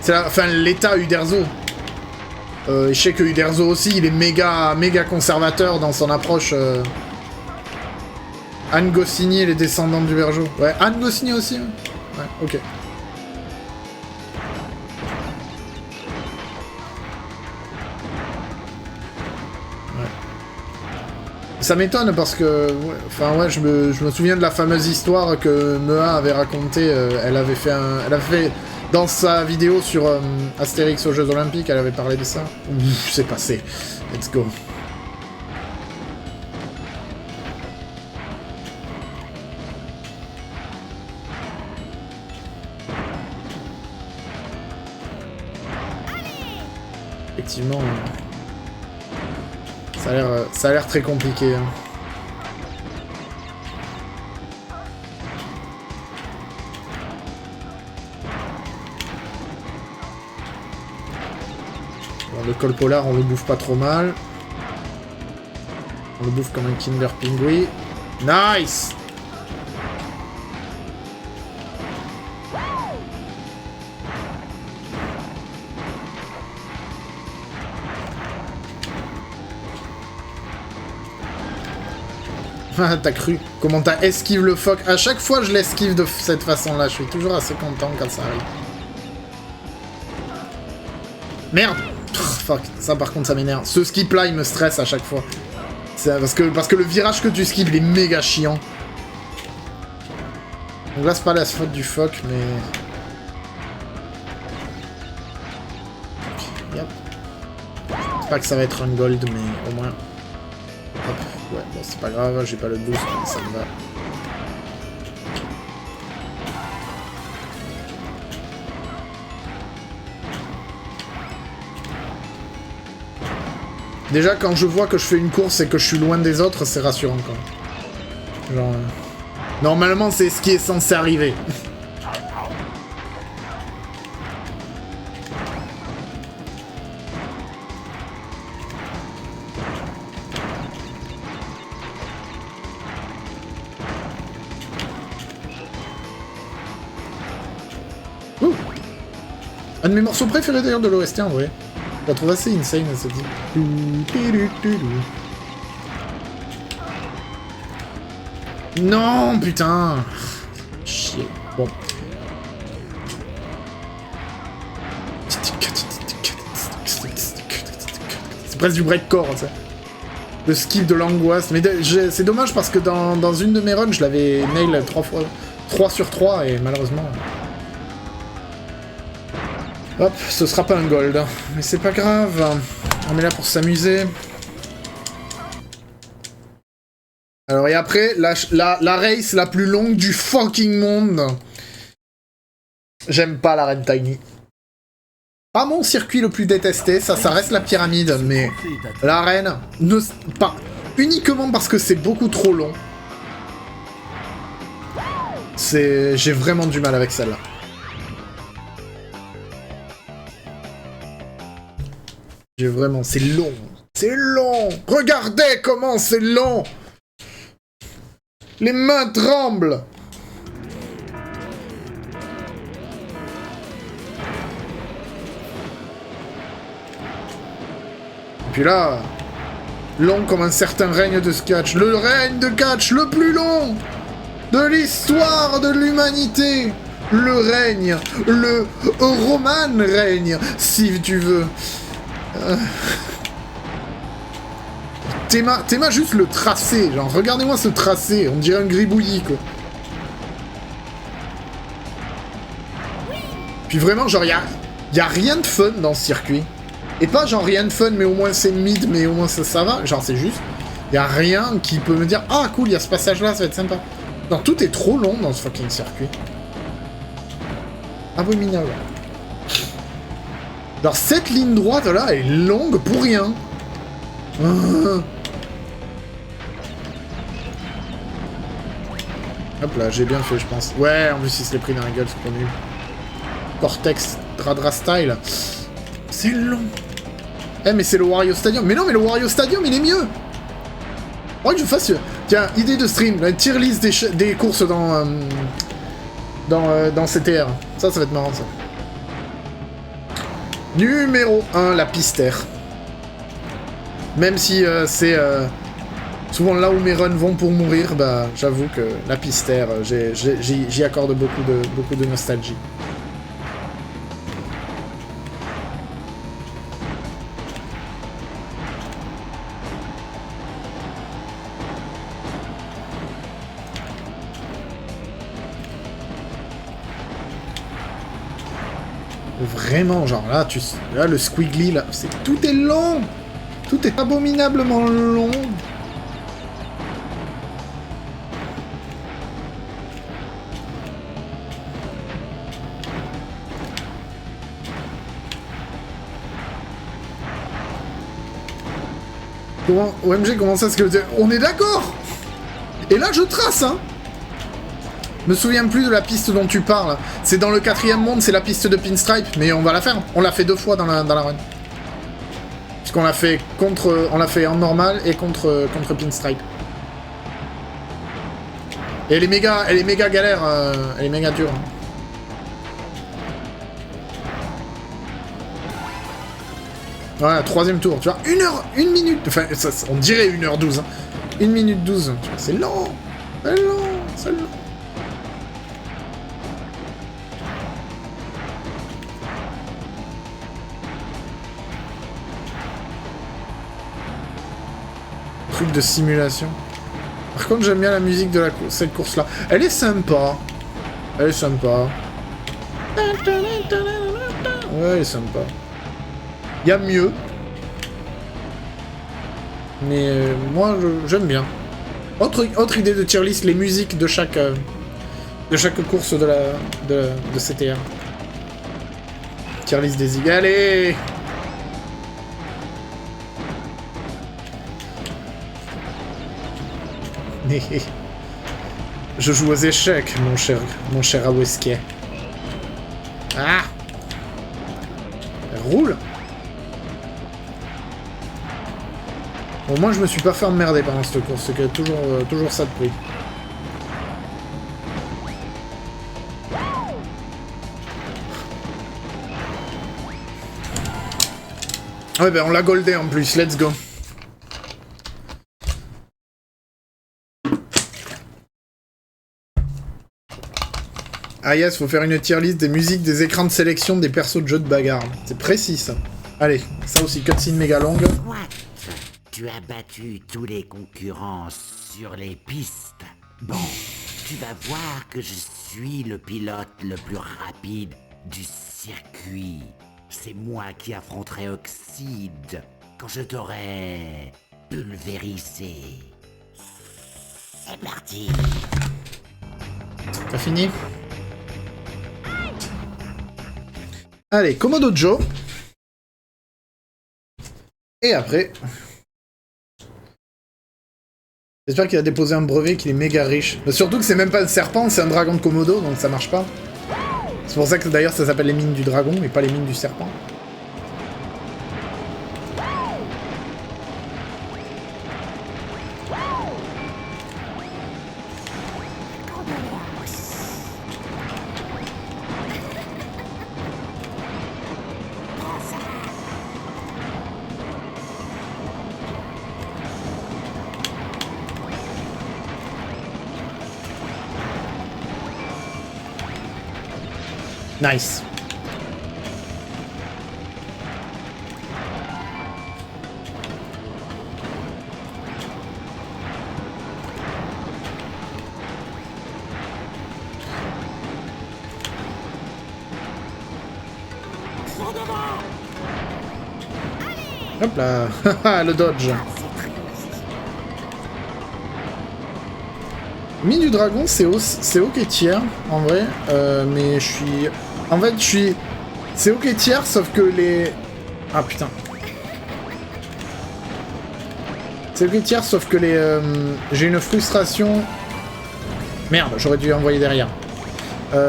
Speaker 1: C'est la... Enfin, l'État Uderzo. Je sais que Uderzo aussi, il est méga conservateur dans son approche. Anne Goscinny et les descendants du Bergeau. Ouais, Anne Goscinny aussi. Ouais, ok. Ouais. Ça m'étonne parce que, enfin ouais, je me souviens de la fameuse histoire que Mea avait racontée. Elle avait fait dans sa vidéo sur Astérix aux Jeux Olympiques, elle avait parlé de ça. Ouf, c'est passé. Let's go. Effectivement, ça a l'air très compliqué. Hein. Le col polar, on le bouffe pas trop mal. On le bouffe comme un Kinder Pingui. Nice! Ah, t'as cru. Comment t'as esquive le phoque? À chaque fois, je l'esquive de cette façon-là. Je suis toujours assez content quand ça arrive. Merde! Fuck, ça par contre ça m'énerve. Ce skip là il me stresse à chaque fois. Parce que le virage que tu skips il est méga chiant. Donc là c'est pas la faute du fuck mais... Okay, yep. C'est pas que ça va être un gold mais au moins... Hop, ouais bon c'est pas grave, j'ai pas le boost mais ça me va. Déjà, quand je vois que je fais une course et que je suis loin des autres, c'est rassurant, quoi. Genre... Normalement, c'est ce qui est censé arriver. Un de mes morceaux préférés d'ailleurs de l'OST en vrai. Je la trouve assez insane cette musique. Non, putain. Chier. Bon. C'est presque du breakcore, tu sais. Le skip de l'angoisse. Mais c'est dommage parce que dans une de mes runs, je l'avais nail 3 sur 3 et malheureusement... Hop, ce sera pas un gold. Mais c'est pas grave. On est là pour s'amuser. Alors et après, la race la plus longue du fucking monde. J'aime pas l'arène Tiny. Pas mon circuit le plus détesté, ça reste la pyramide, mais l'arène, pas uniquement parce que c'est beaucoup trop long. J'ai vraiment du mal avec celle-là. J'ai vraiment... C'est long. C'est long. Regardez comment c'est long. Les mains tremblent. Et puis là... Long comme un certain règne de catch. Le règne de catch le plus long de l'histoire de l'humanité. Le règne. Le Roman règne, si tu veux. Théma juste le tracé, genre regardez-moi ce tracé, on dirait un gribouillis quoi. Puis vraiment genre y a rien de fun dans ce circuit. Et pas genre rien de fun mais au moins c'est mid mais au moins ça va, genre c'est juste y a rien qui peut me dire ah cool il y a ce passage là ça va être sympa. Non tout est trop long dans ce fucking circuit. Abominable. Genre cette ligne droite là est longue pour rien. Hop là, j'ai bien fait je pense. Ouais, en plus il se l'est pris dans la gueule, c'est pas nul. Cortex, Dradra style. C'est long. Eh mais c'est le Wario Stadium. Mais non mais le Wario Stadium il est mieux. Faudrait que je fasse... Tiens, idée de stream, la tier list des courses dans CTR. Ça va être marrant ça. Numéro 1, la pistère. Même si c'est souvent là où mes runs vont pour mourir, bah j'avoue que la pistère, j'y accorde beaucoup de nostalgie. Vraiment, genre là, là le squiggly, là, tout est long. Tout est abominablement long. Comment... OMG, comment ça se que... On est d'accord. Et là, je trace, hein. Me souviens plus de la piste dont tu parles. C'est dans le 4e monde, c'est la piste de Pinstripe, mais on va la faire. On l'a fait 2 fois dans la run. Puisqu'on l'a fait contre... On l'a fait en normal et contre Pinstripe. Et elle est méga galère, elle est méga dure. Voilà, 3e tour, tu vois, 1 minute, enfin, ça, on dirait 1h12, hein. 1 minute 12, c'est lent, c'est lent, c'est lent. Truc de simulation. Par contre, j'aime bien la musique de cette course-là. Elle est sympa. Elle est sympa. Ouais, elle est sympa. Il y a mieux. Mais moi, j'aime bien. Autre idée de tier list, les musiques de chaque course de CTR. Tier list des IG. Allez! Je joue aux échecs, mon cher Aweskier. Ah! Elle roule! Bon, moi je me suis pas fait emmerder pendant cette course, c'est qu'il y a toujours ça de prix. Ouais, ben on l'a goldé en plus, let's go. Ah yes, faut faire une tier list des musiques, des écrans de sélection des persos de jeux de bagarre. C'est précis ça. Allez, ça aussi, cutscene méga longue.
Speaker 5: What? Tu as battu tous les concurrents sur les pistes. Bon, tu vas voir que je suis le pilote le plus rapide du circuit. C'est moi qui affronterai Oxide quand je t'aurai pulvérisé. C'est parti.
Speaker 1: T'as fini? Allez, Komodo Joe. Et après... J'espère qu'il a déposé un brevet, qu'il est méga riche. Mais surtout que c'est même pas un serpent, c'est un dragon de Komodo, donc ça marche pas. C'est pour ça que d'ailleurs ça s'appelle les mines du dragon, et pas les mines du serpent. Nice. Hop là, le dodge. Mine du dragon, c'est ok tiers, en vrai, mais je suis... En fait, je suis... C'est ok tiers, sauf que les... Ah, putain. C'est ok tiers, sauf que les... J'ai une frustration... Merde, j'aurais dû envoyer derrière.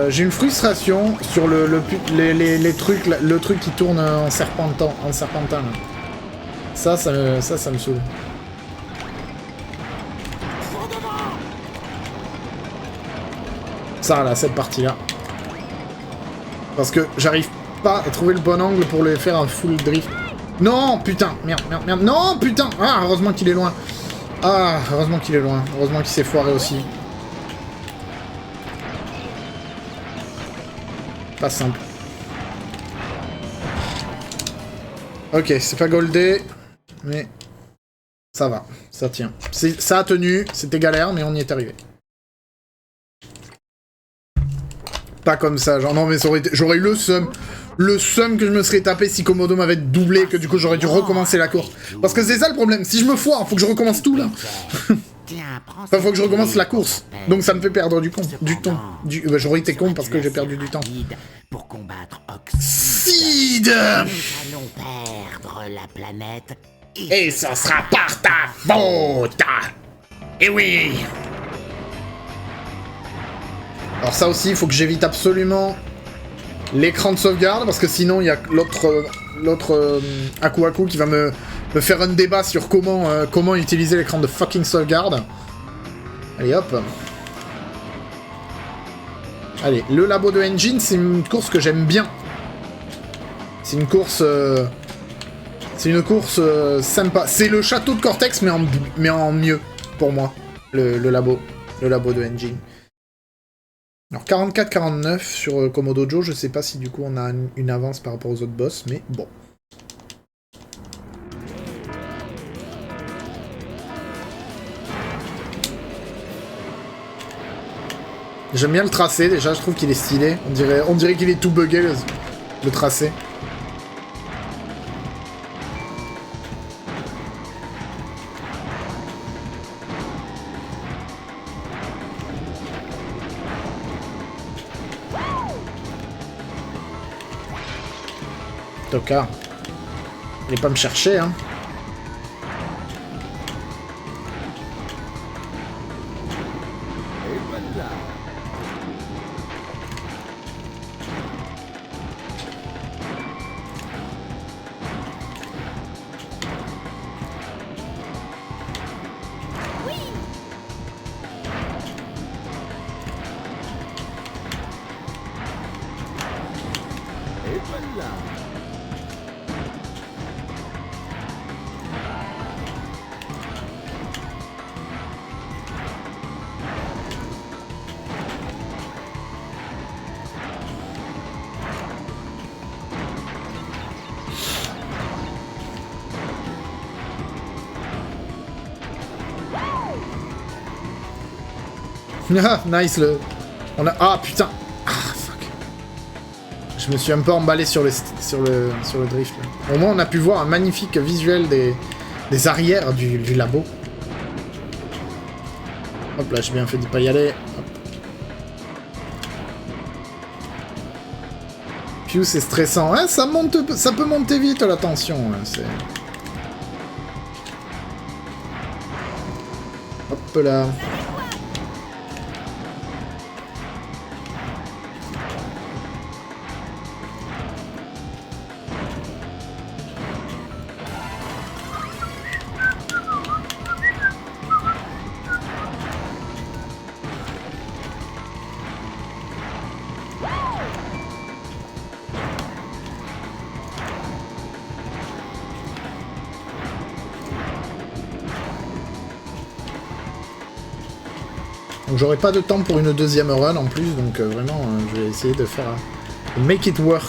Speaker 1: J'ai une frustration sur les trucs, le truc qui tourne en serpentin, là. Ça me saoule. Ça, là, cette partie-là. Parce que j'arrive pas à trouver le bon angle pour le faire un full drift. Non, putain, merde. Non, putain. Ah, heureusement qu'il est loin. Ah, heureusement qu'il est loin. Heureusement qu'il s'est foiré aussi. Pas simple. Ok, c'est pas goldé, mais ça va, ça tient. Ça a tenu, c'était galère, mais on y est arrivé. Pas comme ça, genre non mais j'aurais eu le seum que je me serais tapé si Komodo m'avait doublé, que du coup j'aurais dû recommencer la course. Parce que c'est ça le problème, si je me foire, faut que je recommence tout là. Enfin, faut que je recommence la course, donc ça me fait perdre du temps. Bah, j'aurais été con parce que j'ai perdu du temps.
Speaker 5: Pour combattre
Speaker 1: Oxide.
Speaker 5: Nous allons perdre la planète
Speaker 1: et ça sera par ta faute. Et oui. Alors ça aussi, il faut que j'évite absolument l'écran de sauvegarde, parce que sinon il y a l'autre Aku Aku qui va me faire un débat sur comment utiliser l'écran de fucking sauvegarde. Allez hop. Allez, le labo de engine, c'est une course que j'aime bien. C'est une course... sympa. C'est le château de Cortex, mais en mieux, pour moi, le labo de engine. Alors 44-49 sur Komodo Joe, je sais pas si du coup on a une avance par rapport aux autres boss, mais bon. J'aime bien le tracé déjà, je trouve qu'il est stylé. On dirait qu'il est tout buggé le tracé. Tocard. Allez pas me chercher, hein. Ah, nice le... On a... Ah, putain. Ah, fuck. Je me suis un peu emballé sur le drift. Là. Au moins, on a pu voir un magnifique visuel des arrières du labo. Hop là, j'ai bien fait de pas y aller. Hop. Puis c'est stressant. Hein, ça peut monter vite la tension. Hein, c'est... Hop là. Donc j'aurai pas de temps pour une deuxième run en plus, donc vraiment je vais essayer de faire make it work.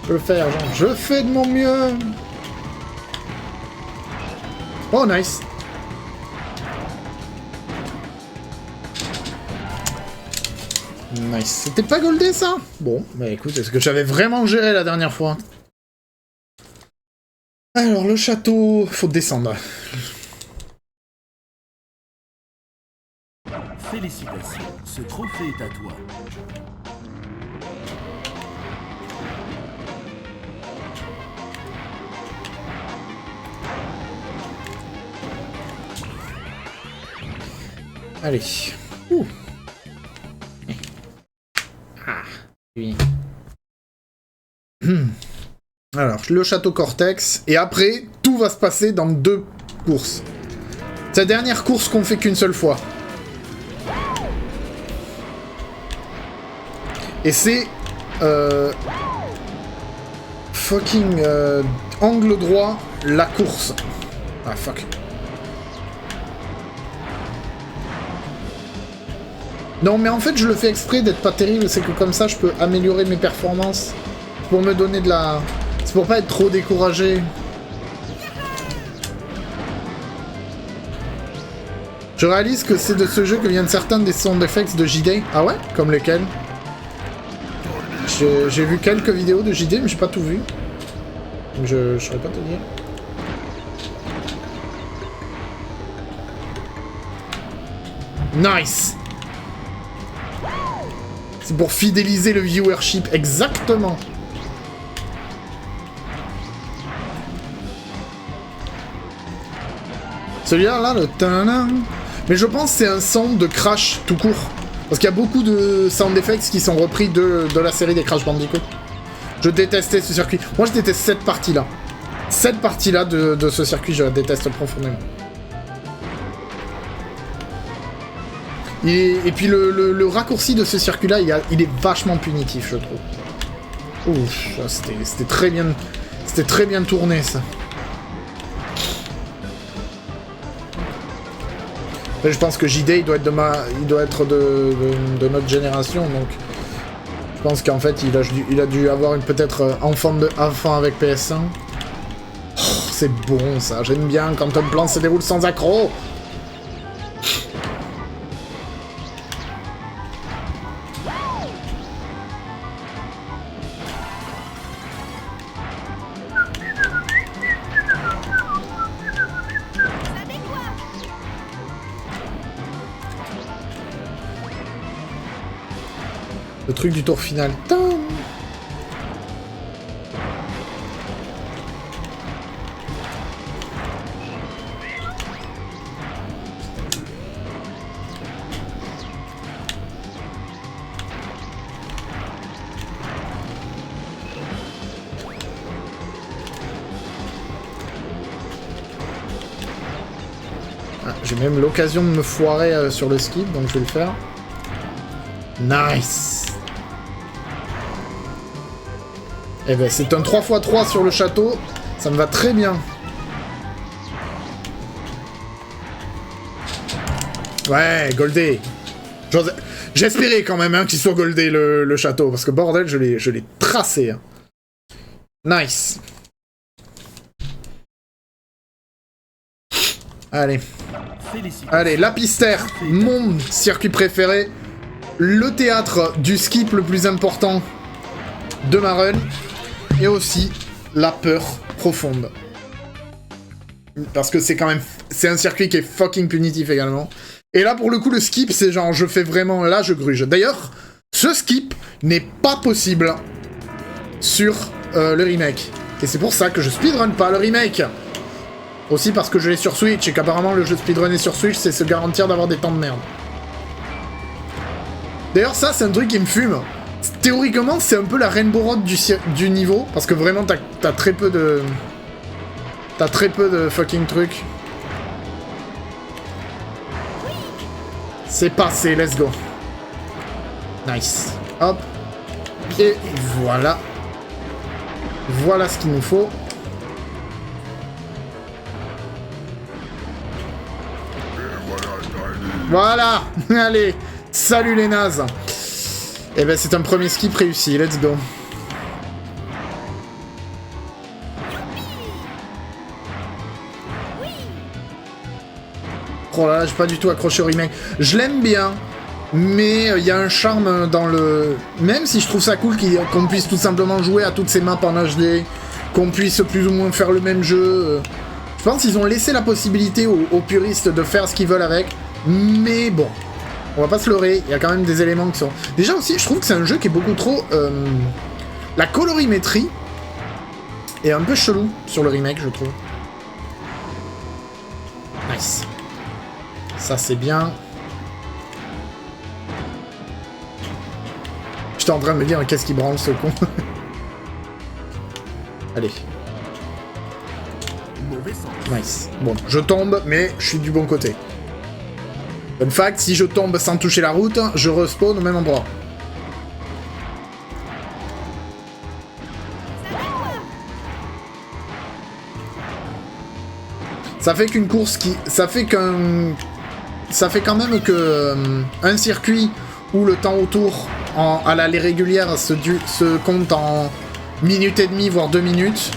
Speaker 1: Je peux le faire, genre, je fais de mon mieux. Oh nice. Nice. C'était pas goldé ça? Bon, bah écoute, est-ce que j'avais vraiment géré la dernière fois? Alors, le château... Faut descendre.
Speaker 3: Félicitations, ce trophée est à toi.
Speaker 1: Allez. Ouh. Ah, oui. Alors, le château Cortex, et après, tout va se passer dans 2 courses. C'est la dernière course qu'on fait qu'une seule fois. Et c'est... fucking... angle droit, la course. Ah, fuck. Non, mais en fait, je le fais exprès d'être pas terrible, c'est que comme ça, je peux améliorer mes performances. Pour me donner de la... C'est pour pas être trop découragé. Je réalise que c'est de ce jeu que viennent certains des sound effects de JD. Ah ouais? Comme lesquels? J'ai vu quelques vidéos de JD, mais j'ai pas tout vu. Donc je saurais pas te dire. Nice! C'est pour fidéliser le viewership, exactement. Celui-là, là, le ta-da. Mais je pense que c'est un son de Crash tout court. Parce qu'il y a beaucoup de sound effects qui sont repris de la série des Crash Bandicoot. Je détestais ce circuit. Moi, je déteste cette partie-là. Cette partie-là de ce circuit, je la déteste profondément. Et puis le raccourci de ce circuit-là, il est vachement punitif, je trouve. Ouf, c'était très bien... C'était très bien tourné, ça. Après, je pense que JD, il doit être de notre génération, donc... Je pense qu'en fait, il a dû avoir peut-être enfant avec PS1. Oh, c'est bon, ça. J'aime bien quand un plan se déroule sans accroc. Le truc du tour final. Tam. Ah, j'ai même l'occasion de me foirer sur le skip, donc je vais le faire. Nice. Eh ben, c'est un 3x3 sur le château. Ça me va très bien. Ouais, goldé. J'espérais quand même hein, qu'il soit goldé le château, parce que bordel, je l'ai tracé. Hein. Nice. Allez. Allez, la Pistère, mon circuit préféré. Le théâtre du skip le plus important de ma run. Et aussi la peur profonde. Parce que c'est quand même... C'est un circuit qui est fucking punitif également. Et là, pour le coup, le skip, c'est genre, je fais vraiment... Là, je gruge. D'ailleurs, ce skip n'est pas possible sur le remake. Et c'est pour ça que je speedrun pas le remake. Aussi parce que je l'ai sur Switch, et qu'apparemment, le jeu speedrunner sur Switch, c'est se garantir d'avoir des temps de merde. D'ailleurs, ça, c'est un truc qui me fume. Théoriquement, c'est un peu la Rainbow Road du niveau, parce que vraiment, t'as très peu de... T'as très peu de fucking trucs. C'est passé, let's go. Nice. Hop. Et voilà. Voilà ce qu'il nous faut. Voilà. Allez. Salut les nazes. Et ben c'est un premier skip réussi, let's go. Oh là là, j'ai pas du tout accroché au remake. Je l'aime bien, mais il y a un charme dans le... Même si je trouve ça cool qu'on puisse tout simplement jouer à toutes ces maps en HD, qu'on puisse plus ou moins faire le même jeu. Je pense qu'ils ont laissé la possibilité aux puristes de faire ce qu'ils veulent avec, mais bon, on va pas se leurrer, il y a quand même des éléments qui sont... Déjà aussi, je trouve que c'est un jeu qui est beaucoup trop... La colorimétrie est un peu chelou sur le remake, je trouve. Nice. Ça, c'est bien. J'étais en train de me dire, qu'est-ce qui branle, ce con. Allez. Nice. Bon, je tombe, mais je suis du bon côté. Fun fact, si je tombe sans toucher la route, je respawn au même endroit. Ça fait qu'une course qui... Ça fait qu'un... Ça fait quand même que un circuit où le temps autour à l'allée régulière se compte en minute et demie, voire 2 minutes.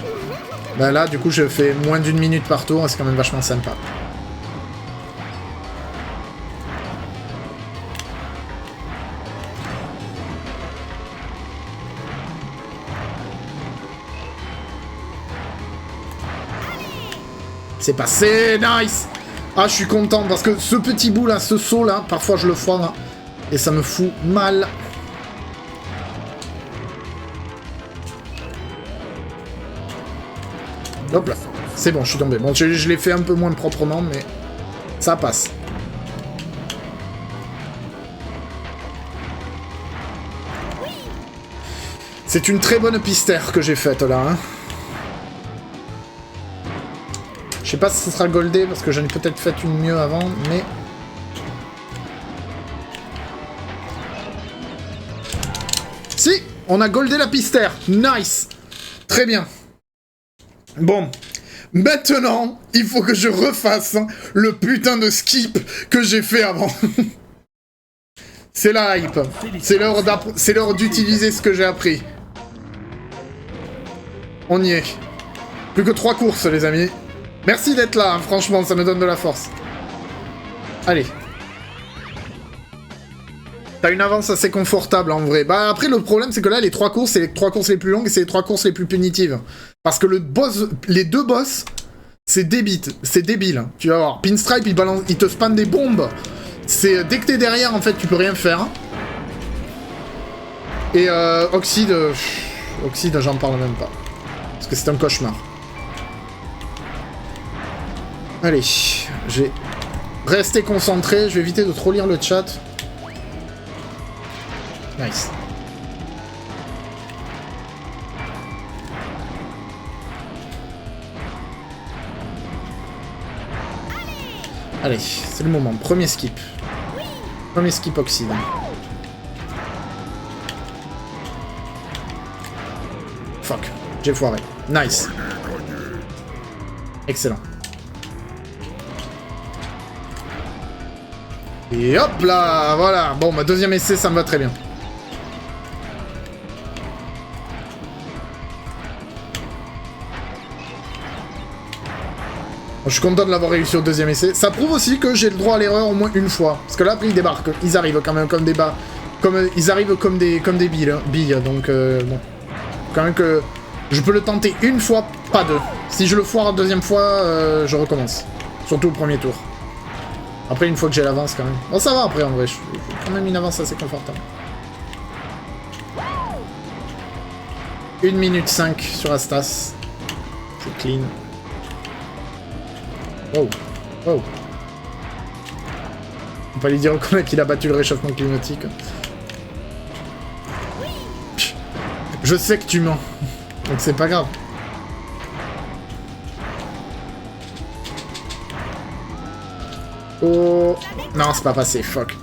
Speaker 1: Ben là, du coup, je fais moins d'1 minute par tour, c'est quand même vachement sympa. C'est passé, nice! Ah, je suis content, parce que ce petit bout là, ce saut là, parfois je le foire, et ça me fout mal. Hop là, c'est bon, je suis tombé. Bon, je l'ai fait un peu moins proprement, mais ça passe. C'est une très bonne pistère que j'ai faite là, hein. Je sais pas si ce sera goldé, parce que j'en ai peut-être fait une mieux avant, mais... Si! On a goldé la pistère! Nice! Très bien. Bon. Maintenant, il faut que je refasse le putain de skip que j'ai fait avant. C'est la hype. C'est l'heure d'utiliser ce que j'ai appris. On y est. Plus que 3 courses, les amis. Merci d'être là, hein, franchement, ça me donne de la force. Allez. T'as une avance assez confortable, en vrai. Bah, après, le problème, c'est que là, les 3 courses, c'est les 3 courses les plus longues et c'est les 3 courses les plus punitives. Parce que les 2 boss, c'est débile. Hein. Tu vas voir, Pinstripe, il te spawn des bombes. C'est dès que t'es derrière, en fait, tu peux rien faire. Et Oxide, j'en parle même pas. Parce que c'est un cauchemar. Allez, je vais rester concentré, je vais éviter de trop lire le chat. Nice. Allez, c'est le moment. Premier skip. Premier skip Oxide. Fuck, j'ai foiré. Nice. Excellent. Et hop là, voilà. Bon, ma deuxième essai, ça me va très bien. Je suis content de l'avoir réussi au deuxième essai. Ça prouve aussi que j'ai le droit à l'erreur au moins une fois. Parce que là, après, ils débarquent. Ils arrivent quand même comme des bas. Ils arrivent comme des billes. Donc, bon. Quand même que je peux le tenter une fois, pas deux. Si je le foire la deuxième fois, je recommence. Surtout au premier tour. Après, une fois que j'ai l'avance, quand même. Bon, ça va après, en vrai. J'ai quand même une avance assez confortable. 1 minute 5 sur Astas. C'est clean. Wow. Wow. On peut lui dire qu'il a battu le réchauffement climatique. Je sais que tu mens. Donc c'est pas grave. Oh. Non, c'est pas passé. Fuck.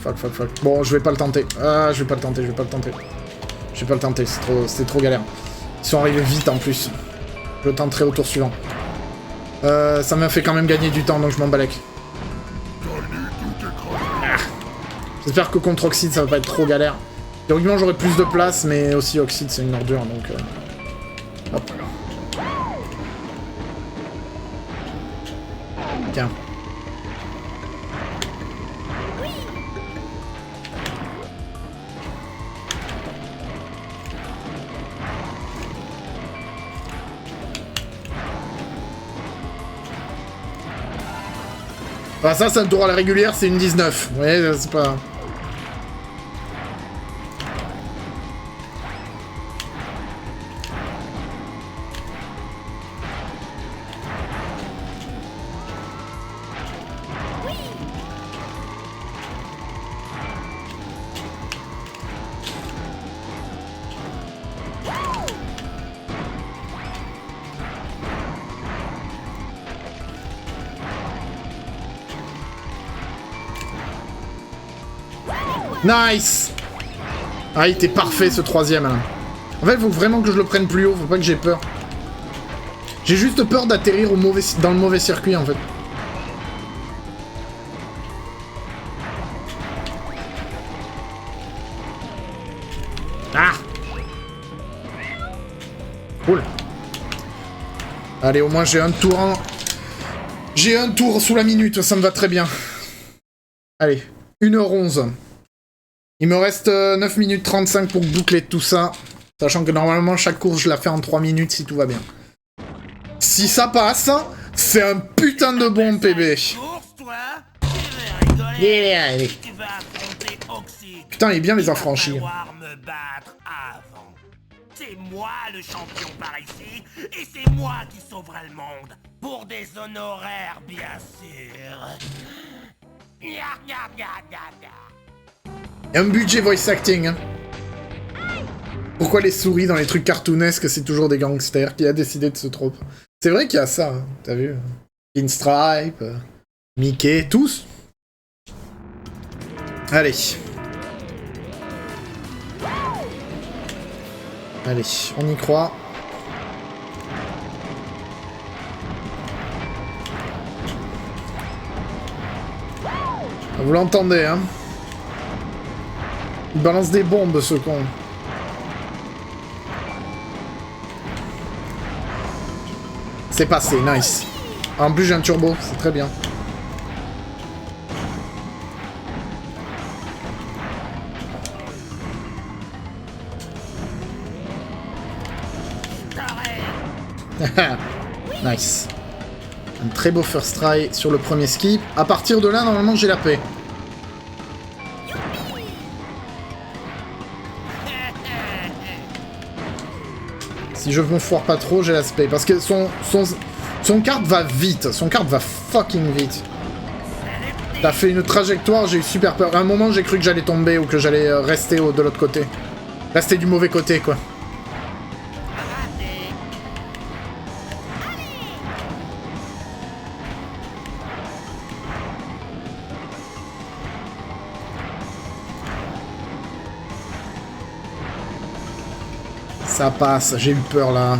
Speaker 1: Fuck. Bon, je vais pas le tenter. Ah, je vais pas le tenter. Je vais pas le tenter. C'est trop galère. Ils sont arrivés vite en plus. Je le tenterai au tour suivant. Ça m'a fait quand même gagner du temps, donc je m'en balèque. Ah. J'espère que contre Oxide, ça va pas être trop galère. Théoriquement, j'aurai plus de place, mais aussi Oxide, c'est une ordure, donc... Hop. Tiens. Ah, ça, c'est un tour à la régulière, c'est une 19. Ouais, c'est pas... Nice! Ah, il était parfait ce troisième là. En fait, il faut vraiment que je le prenne plus haut, faut pas que j'ai peur. J'ai juste peur d'atterrir dans le mauvais circuit en fait. Ah! Cool. Allez, au moins j'ai un tour en... J'ai un tour sous la minute, ça me va très bien. Allez, 1h11. Il me reste 9 minutes 35 pour boucler tout ça. Sachant que normalement, chaque course, je la fais en 3 minutes si tout va bien. Si ça passe, c'est un putain de bon PB. Putain, il est bien les affranchis.
Speaker 5: C'est moi le champion par ici, et c'est moi qui sauverai le monde. Pour des honoraires, bien sûr.
Speaker 1: Un budget voice acting. Hein. Pourquoi les souris dans les trucs cartoonesques, c'est toujours des gangsters? Qui a décidé de se tromper? C'est vrai qu'il y a ça, hein. T'as vu? Pinstripe, Mickey, tous. Allez. Allez, on y croit. Vous l'entendez, hein? Il balance des bombes, ce con. C'est passé, nice. En plus, j'ai un turbo, c'est très bien. Nice. Un très beau first try sur le premier skip. À partir de là, normalement, j'ai la paix. Si je me foire pas trop, j'ai l'aspect. Parce que son kart va vite. Son kart va fucking vite. T'as fait une trajectoire, j'ai eu super peur. À un moment, j'ai cru que j'allais tomber ou que j'allais rester de l'autre côté. Rester du mauvais côté, quoi. Ça passe, j'ai eu peur là.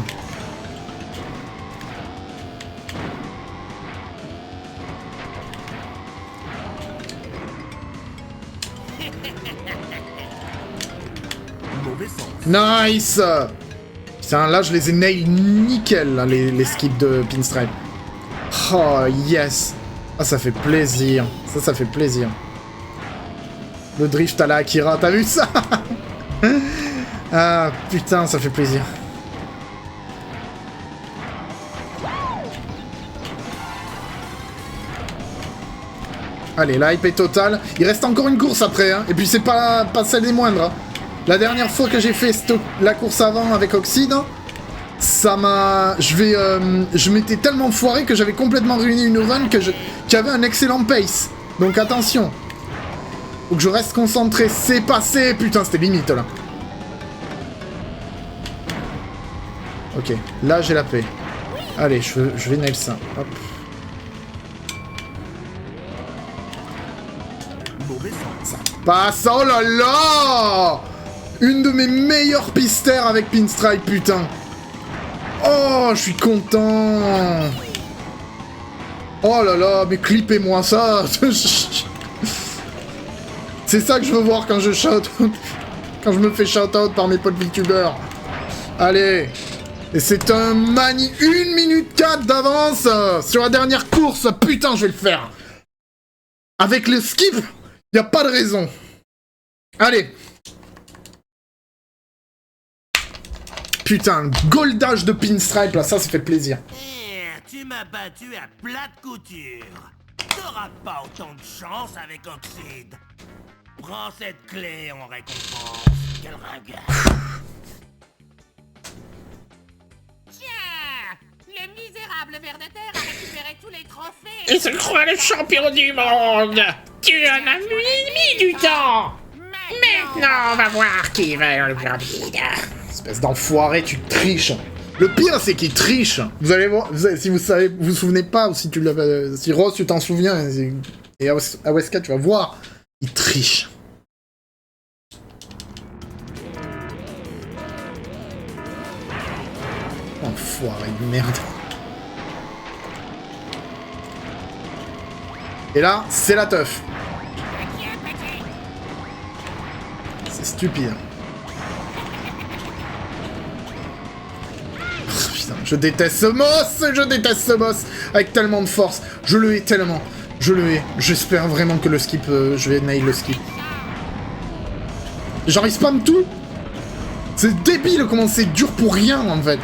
Speaker 3: Mauvais sens.
Speaker 1: Nice. Putain, là, je les ai nail nickel, là, les skips de Pinstripe. Oh, yes. Ah, ça fait plaisir. Ça fait plaisir. Le drift à la Akira, t'as vu ça? Ah, putain, ça fait plaisir. Allez, la hype est totale. Il reste encore une course après, hein. Et puis c'est pas celle des moindres, hein. La dernière fois que j'ai fait la course avant avec Oxide, ça m'a... Je m'étais tellement foiré que j'avais complètement ruiné une run qui avait un excellent pace. Donc attention. Faut que je reste concentré. C'est passé. Putain, c'était limite, là. Ok, là j'ai la paix. Allez, je vais nail ça. Hop.
Speaker 3: Mauvais sens.
Speaker 1: Ça passe. Oh là là! Une de mes meilleures pistères avec Pinstripe, putain. Oh, je suis content. Oh là là, mais clippez-moi ça. C'est ça que je veux voir quand je shout. Quand je me fais shout-out par mes potes VTubers. Allez. Et c'est un 1 minute 4 d'avance sur la dernière course. Putain, je vais le faire. Avec le skip, y a pas de raison. Allez. Putain, goldage de Pinstripe, là, ça fait plaisir.
Speaker 5: Tu m'as battu à plat de couture. T'auras pas autant de chance avec Oxide. Prends cette clé en récompense. Quel ringard.
Speaker 6: Tiens, le misérable ver de terre a récupéré tous les trophées.
Speaker 7: Il se croit le champion du monde. Tu en as mis du temps. Maintenant, on va voir qui va le plus rapide.
Speaker 1: Espèce d'enfoiré, tu triches. Le pire, c'est qu'il triche. Vous allez voir, si vous vous souvenez pas, ou si tu l'avais, si Ross, tu t'en souviens, et Aweska, tu vas voir, il triche. Enfoiré de merde. Et là, c'est la teuf. C'est stupide. Putain, je déteste ce boss, avec tellement de force. Je le hais tellement. Je le hais. J'espère vraiment que le skip, je vais nail le skip. Genre, il spam tout. C'est débile comment c'est dur pour rien, en fait.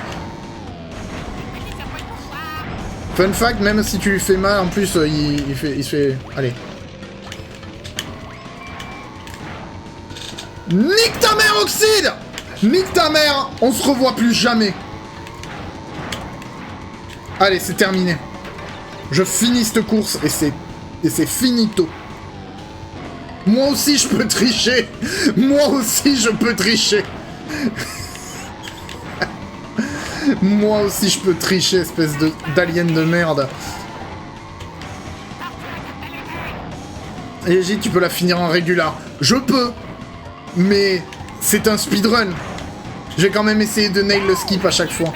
Speaker 1: Fun fact, même si tu lui fais mal, en plus, il se fait... Allez. Nique ta mère, Oxide! Nique ta mère! On se revoit plus jamais. Allez, c'est terminé. Je finis cette course et c'est finito. Moi aussi, je peux tricher. Moi aussi, je peux tricher. Moi aussi, je peux tricher, espèce d'alien de merde. Et J, tu peux la finir en régular. Je peux. Mais c'est un speedrun. Je vais quand même essayer de nail le skip à chaque fois.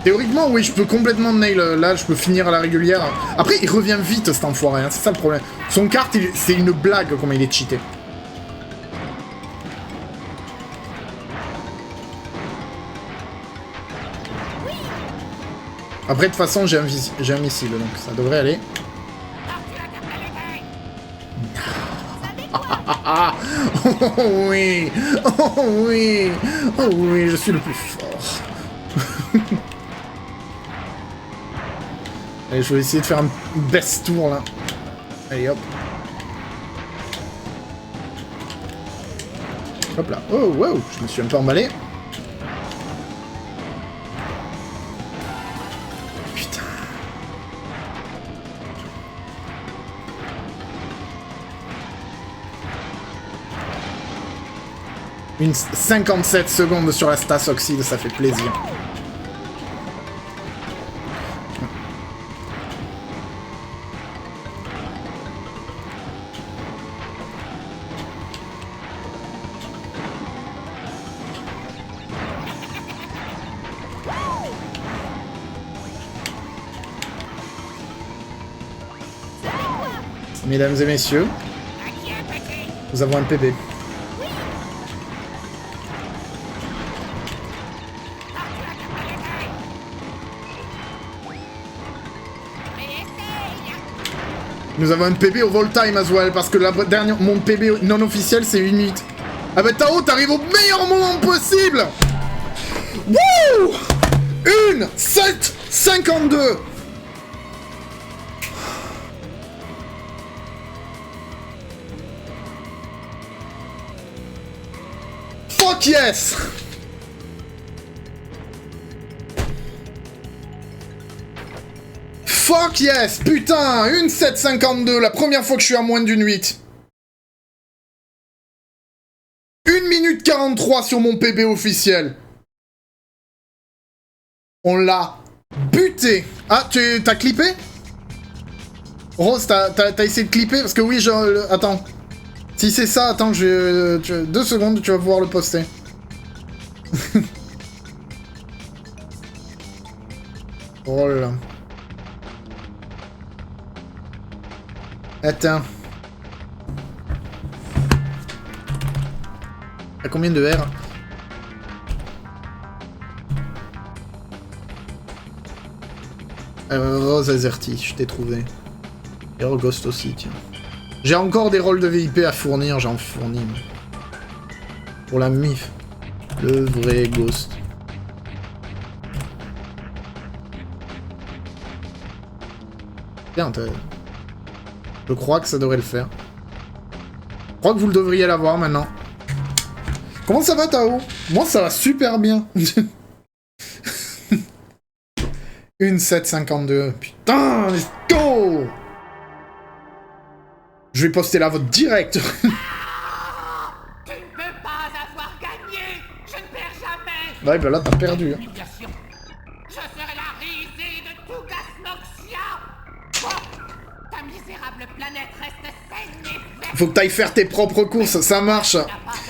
Speaker 1: Théoriquement, oui, je peux complètement nail. Là, je peux finir à la régulière. Après, il revient vite, cet enfoiré. Hein, c'est ça le problème. Son kart, c'est une blague comment il est cheaté. Après, de toute façon, j'ai un missile, donc ça devrait aller. Oh oui! Oh oui! Oh oui, je suis le plus fort. Allez, je vais essayer de faire un best tour, là. Allez, hop. Hop là. Oh, wow! Je me suis un peu emballé. Une 57 secondes sur la Stas Oxide, ça fait plaisir. Mesdames et messieurs, Nous avons un PB. Nous avons un PB au vol time as well, parce que la dernière, mon PB non officiel c'est 8 minutes. Ah bah Tao, t'arrives au meilleur moment possible. Wouh 1:07:52. Fuck yes. Fuck yes. Putain, 1:07:52, la première fois que je suis à moins d'une 8. 1:43 sur mon PB officiel. On l'a buté. Ah, t'as clippé? Rose, t'as essayé de clipper? Parce que oui, attends. Si c'est ça, attends, 2 secondes, tu vas pouvoir le poster. Oh là là. Attends. T'as combien de R? Rose Azerty, je t'ai trouvé. Et Ghost aussi, tiens. J'ai encore des rôles de VIP à fournir, j'en fournis. Pour la MIF. Le vrai Ghost. Bien, je crois que ça devrait le faire. Je crois que vous le devriez l'avoir maintenant. Comment ça va, Tao? Moi, ça va super bien. 1:07:52. Putain, let's go! Je vais poster la vote direct.
Speaker 6: Tu ne peux pas avoir gagné. Je ne perds jamais.
Speaker 1: Ouais, bah là, t'as perdu. Hein.
Speaker 6: Humiliation. Je serai la risée de tout Gasmoxia. Oh, ta misérable planète reste saine et verte.
Speaker 1: Faut que t'ailles faire tes propres courses, ça marche.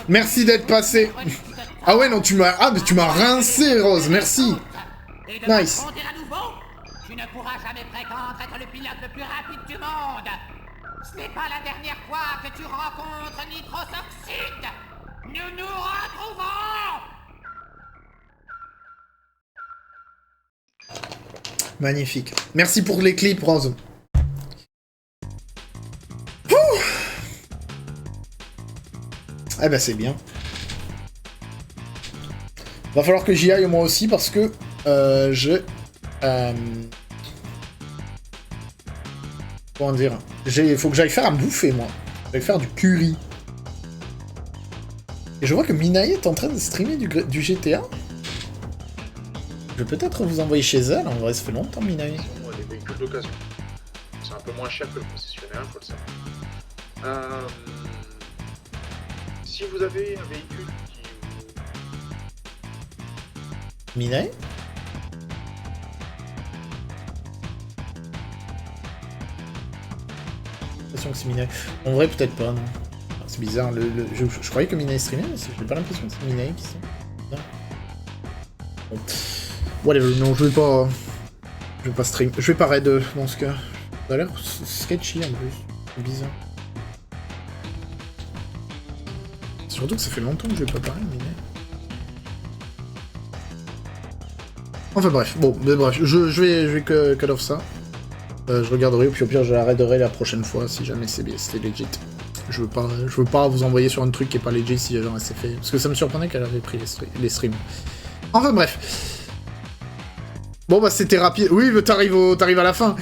Speaker 1: Merci d'être passé. Ah ouais, non, tu m'as rincé, Rose, merci. Nice.
Speaker 6: Tu ne pourras jamais prétendre être le pilote le plus rapide du monde. Ce n'est pas la dernière fois que tu rencontres Nitrosoxide. Nous nous retrouvons.
Speaker 1: Magnifique. Merci pour les clips, Rose. Eh ben c'est bien. Va falloir que j'y aille moi aussi parce que comment dire, il faut que j'aille faire à bouffer moi. Je vais faire du curry. Et je vois que Minae est en train de streamer du GTA. Je vais peut-être vous envoyer chez elle, en vrai ça fait longtemps Minae.
Speaker 8: Des véhicules d'occasion. C'est un peu moins cher que le concessionnaire, faut le savoir. Si vous avez un véhicule qui vous...
Speaker 1: Minae? J'ai l'impression que c'est Minae. En vrai peut-être pas, non. C'est bizarre, je croyais que Minae streamait, mais j'ai pas l'impression que c'est Minae qui stream. Bon. Whatever, non, je vais pas stream. Je vais pas raid dans ce cas. Ça a l'air sketchy en plus. C'est bizarre. Surtout que ça fait longtemps que je vais pas parler, Minae. Enfin bref, bon, mais bref, je vais cut off ça. Je regarderai, puis au pire je l'arrêterai la prochaine fois si jamais c'était legit. Je veux pas vous envoyer sur un truc qui est pas legit si genre c'est fait. Parce que ça me surprenait qu'elle avait pris les streams. Enfin bref. Bon bah c'était rapide. Oui, mais t'arrives à la fin.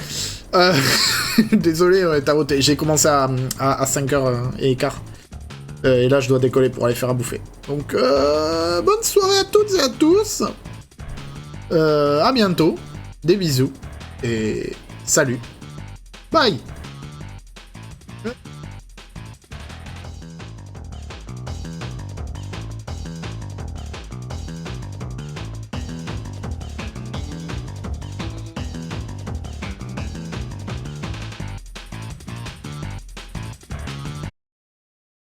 Speaker 1: Désolé, ouais, j'ai commencé à 5h15. Et là je dois décoller pour aller faire à bouffer. Donc bonne soirée à toutes et à tous. À bientôt. Des bisous. Et salut. Bye.